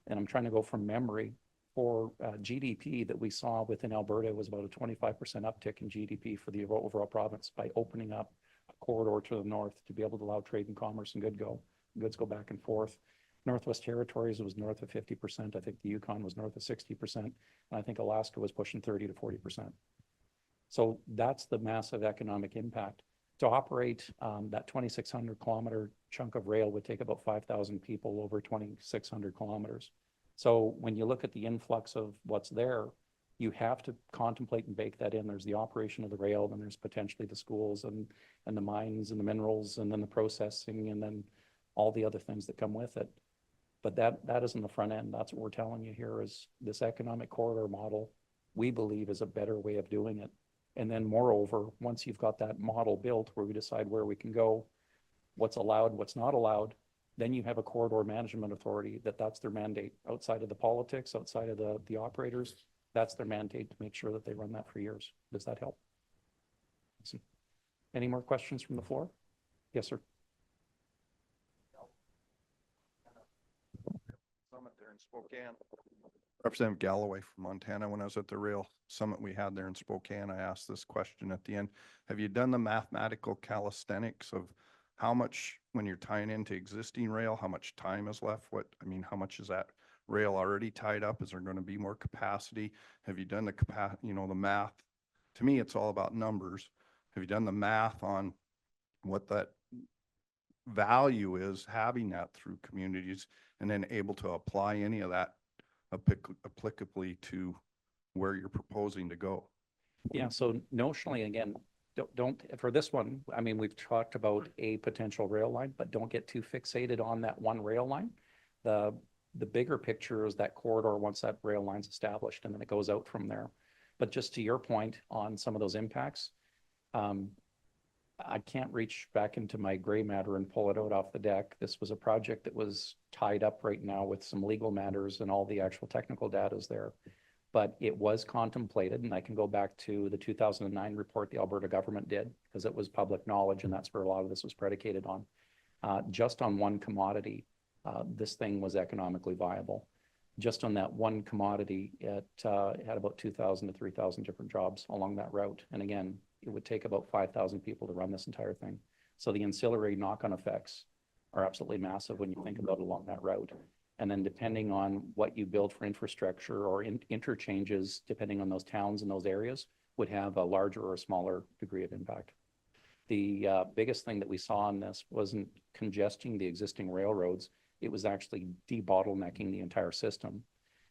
Speaker 2: and I'm trying to go from memory. for GDP that we saw within Alberta was about a 25% uptick in GDP for the overall province by opening up a corridor to the north to be able to allow trade and commerce and goods go back and forth. Northwest Territories was north of 50%. I think the Yukon was north of 60%. And I think Alaska was pushing 30 to 40%. So that's the massive economic impact. To operate that 2,600 kilometer chunk of rail would take about 5,000 people over 2,600 kilometers. So when you look at the influx of what's there, you have to contemplate and bake that in. There's the operation of the rail, then there's potentially the schools and the mines and the minerals, and then the processing, and then all the other things that come with it. But that is in the front end. That's what we're telling you here is this economic corridor model, we believe, is a better way of doing it. And then moreover, once you've got that model built where we decide where we can go, what's allowed, what's not allowed, then you have a corridor management authority that's their mandate outside of the politics, outside of the operators. That's their mandate to make sure that they run that for years. Does that help? Any more questions from the floor? Yes, sir.
Speaker 9: Summit there in Spokane. Representative Galloway from Montana. When I was at the rail summit we had there in Spokane, I asked this question at the end. Have you done the mathematical calisthenics of how much, when you're tying into existing rail, how much time is left? How much is that rail already tied up? Is there going to be more capacity? Have you done the math? To me, it's all about numbers. Have you done the math on what that value is having that through communities and then able to apply any of that applicably to where you're proposing to go?
Speaker 2: Yeah, so notionally, again, don't for this one, we've talked about a potential rail line, but don't get too fixated on that one rail line. The bigger picture is that corridor once that rail line's established, and then it goes out from there. But just to your point on some of those impacts, I can't reach back into my gray matter and pull it out off the deck. This was a project that was tied up right now with some legal matters, and all the actual technical data is there. But it was contemplated, and I can go back to the 2009 report the Alberta government did, because it was public knowledge, and that's where a lot of this was predicated on. Just on one commodity, this thing was economically viable. Just on that one commodity, it had about 2,000 to 3,000 different jobs along that route. And again, it would take about 5,000 people to run this entire thing. So the ancillary knock-on effects are absolutely massive when you think about it along that route. And then depending on what you build for infrastructure or interchanges, depending on those towns and those areas, would have a larger or a smaller degree of impact. The biggest thing that we saw in this wasn't congesting the existing railroads. It was actually debottlenecking the entire system.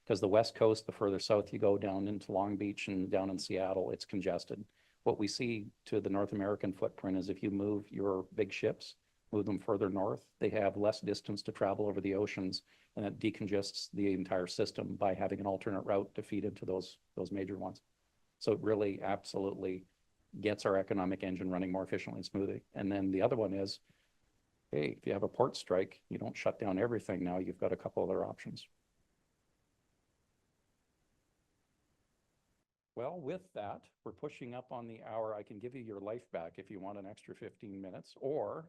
Speaker 2: Because the West Coast, the further south you go down into Long Beach and down in Seattle, it's congested. What we see to the North American footprint is if you move your big ships, move them further north, they have less distance to travel over the oceans, and it decongests the entire system by having an alternate route to feed into those major ones. So it really absolutely gets our economic engine running more efficiently and smoothly. And then the other one is, hey, if you have a port strike, you don't shut down everything now, you've got a couple other options. Well, with that, we're pushing up on the hour. I can give you your life back if you want an extra 15 minutes, or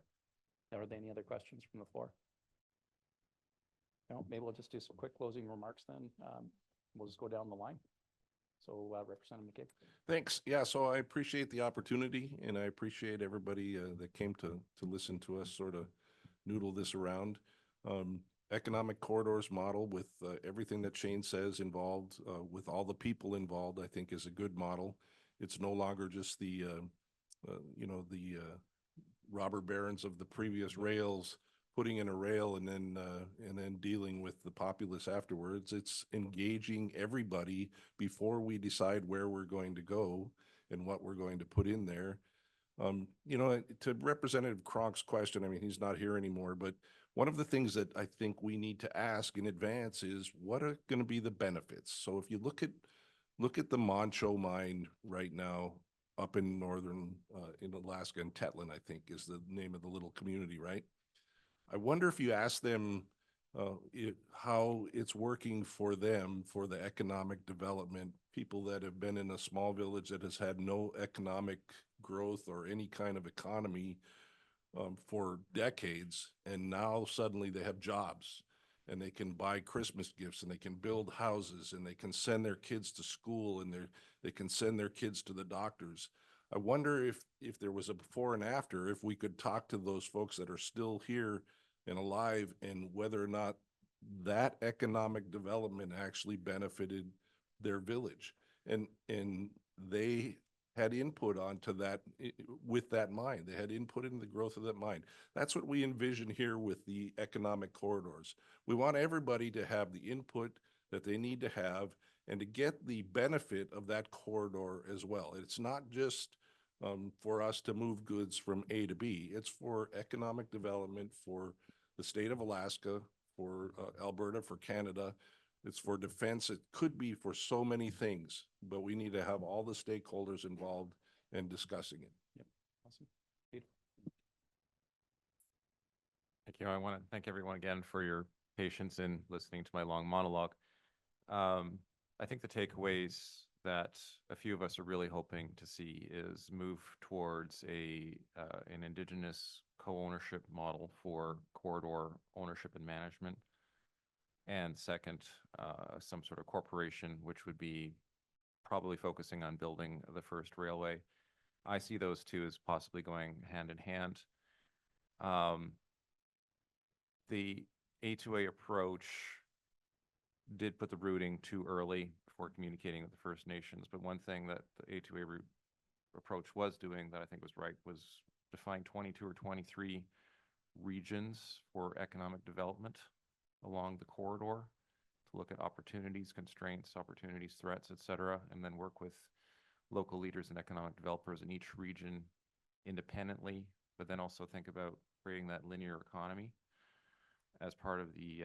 Speaker 2: are there any other questions from the floor? No, maybe we'll just do some quick closing remarks then. We'll just go down the line. So Representative McCabe.
Speaker 5: Thanks. Yeah, so I appreciate the opportunity, and I appreciate everybody that came to listen to us sort of noodle this around. Economic corridors model with everything that Shane says involved, with all the people involved, I think is a good model. It's no longer just the robber barons of the previous rails putting in a rail and then dealing with the populace afterwards. It's engaging everybody before we decide where we're going to go and what we're going to put in there. To Representative Cronk's question, he's not here anymore, but one of the things that I think we need to ask in advance is what are going to be the benefits? So if you look at the Moncho mine right now up in northern, in Alaska, and Tetlan, I think is the name of the little community, right? I wonder if you ask them how it's working for them for the economic development, people that have been in a small village that has had no economic growth or any kind of economy for decades, and now suddenly they have jobs. and they can buy Christmas gifts and they can build houses and they can send their kids to school and they can send their kids to the doctors. I wonder if there was a before and after, if we could talk to those folks that are still here and alive, and whether or not that economic development actually benefited their village. And they had input onto that with that mind. They had input in the growth of that mind. That's what we envision here with the economic corridors. We want everybody to have the input that they need to have and to get the benefit of that corridor as well. It's not just for us to move goods from A to B. It's for economic development for the state of Alaska, for Alberta, for Canada. It's for defense. It could be for so many things, but we need to have all the stakeholders involved in discussing it.
Speaker 2: Yep. Awesome. Peter?
Speaker 4: Thank you. I want to thank everyone again for your patience in listening to my long monologue. I think the takeaways that a few of us are really hoping to see is move towards an Indigenous co-ownership model for corridor ownership and management. And second, some sort of corporation, which would be probably focusing on building the first railway. I see those two as possibly going hand in hand. The A2A approach did put the routing too early before communicating with the First Nations, but one thing that the A2A approach was doing that I think was right was define 22 or 23 regions for economic development along the corridor to look at opportunities, constraints, opportunities, threats, et cetera, and then work with local leaders and economic developers in each region independently, but then also think about creating that linear economy as part of the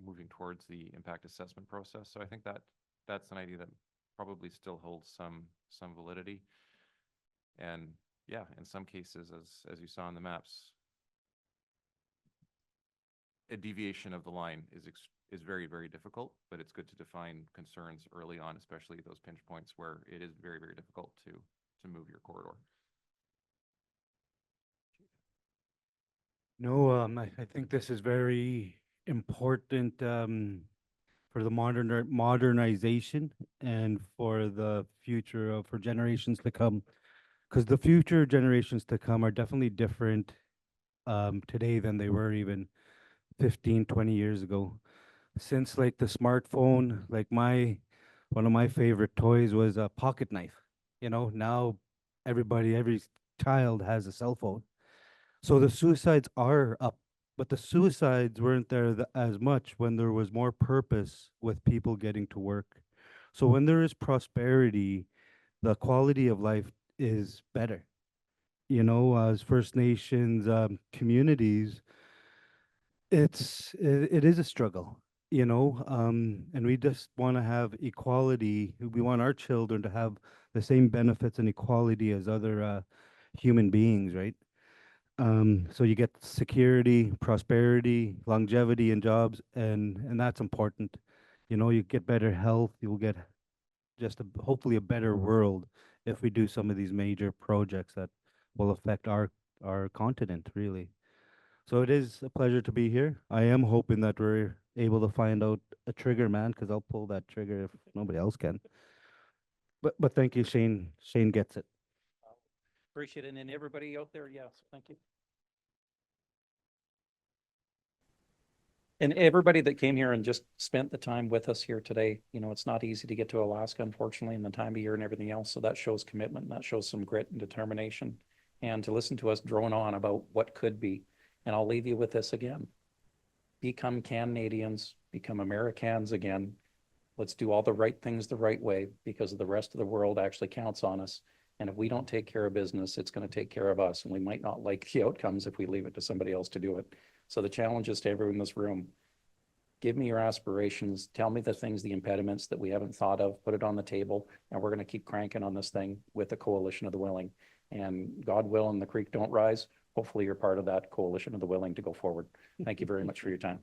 Speaker 4: moving towards the impact assessment process. So I think that that's an idea that probably still holds some validity. And yeah, in some cases, as you saw in the maps, a deviation of the line is very, very difficult, but it's good to define concerns early on, especially those pinch points where it is very, very difficult to move your corridor.
Speaker 3: No, I think this is very important for the modernization and for the future for generations to come, because the future generations to come are definitely different today than they were even 15, 20 years ago. Since like the smartphone, like one of my favorite toys was a pocket knife. You know, now every child has a cell phone. So the suicides are up, but the suicides weren't there as much when there was more purpose with people getting to work. So when there is prosperity, the quality of life is better. You know, as First Nations communities, it is a struggle, you know, and we just want to have equality. We want our children to have the same benefits and equality as other human beings, right? So you get security, prosperity, longevity in jobs, and that's important. You know, you get better health, you'll get just hopefully a better world if we do some of these major projects that will affect our continent, really. So it is a pleasure to be here. I am hoping that we're able to find out a trigger man, because I'll pull that trigger if nobody else can. But thank you, Shane. Shane gets it.
Speaker 2: Appreciate it. And everybody out there, yes, thank you. And everybody that came here and just spent the time with us here today, you know, it's not easy to get to Alaska, unfortunately, in the time of year and everything else. So that shows commitment, and that shows some grit and determination. And to listen to us drone on about what could be. And I'll leave you with this again. Become Canadians, become Americans again. Let's do all the right things the right way, because the rest of the world actually counts on us. And if we don't take care of business, it's going to take care of us. And we might not like the outcomes if we leave it to somebody else to do it. So the challenge is to everyone in this room. Give me your aspirations. Tell me the things, the impediments that we haven't thought of. Put it on the table. And we're going to keep cranking on this thing with the coalition of the willing. And God willing, the creek don't rise. Hopefully you're part of that coalition of the willing to go forward. Thank you very much for your time.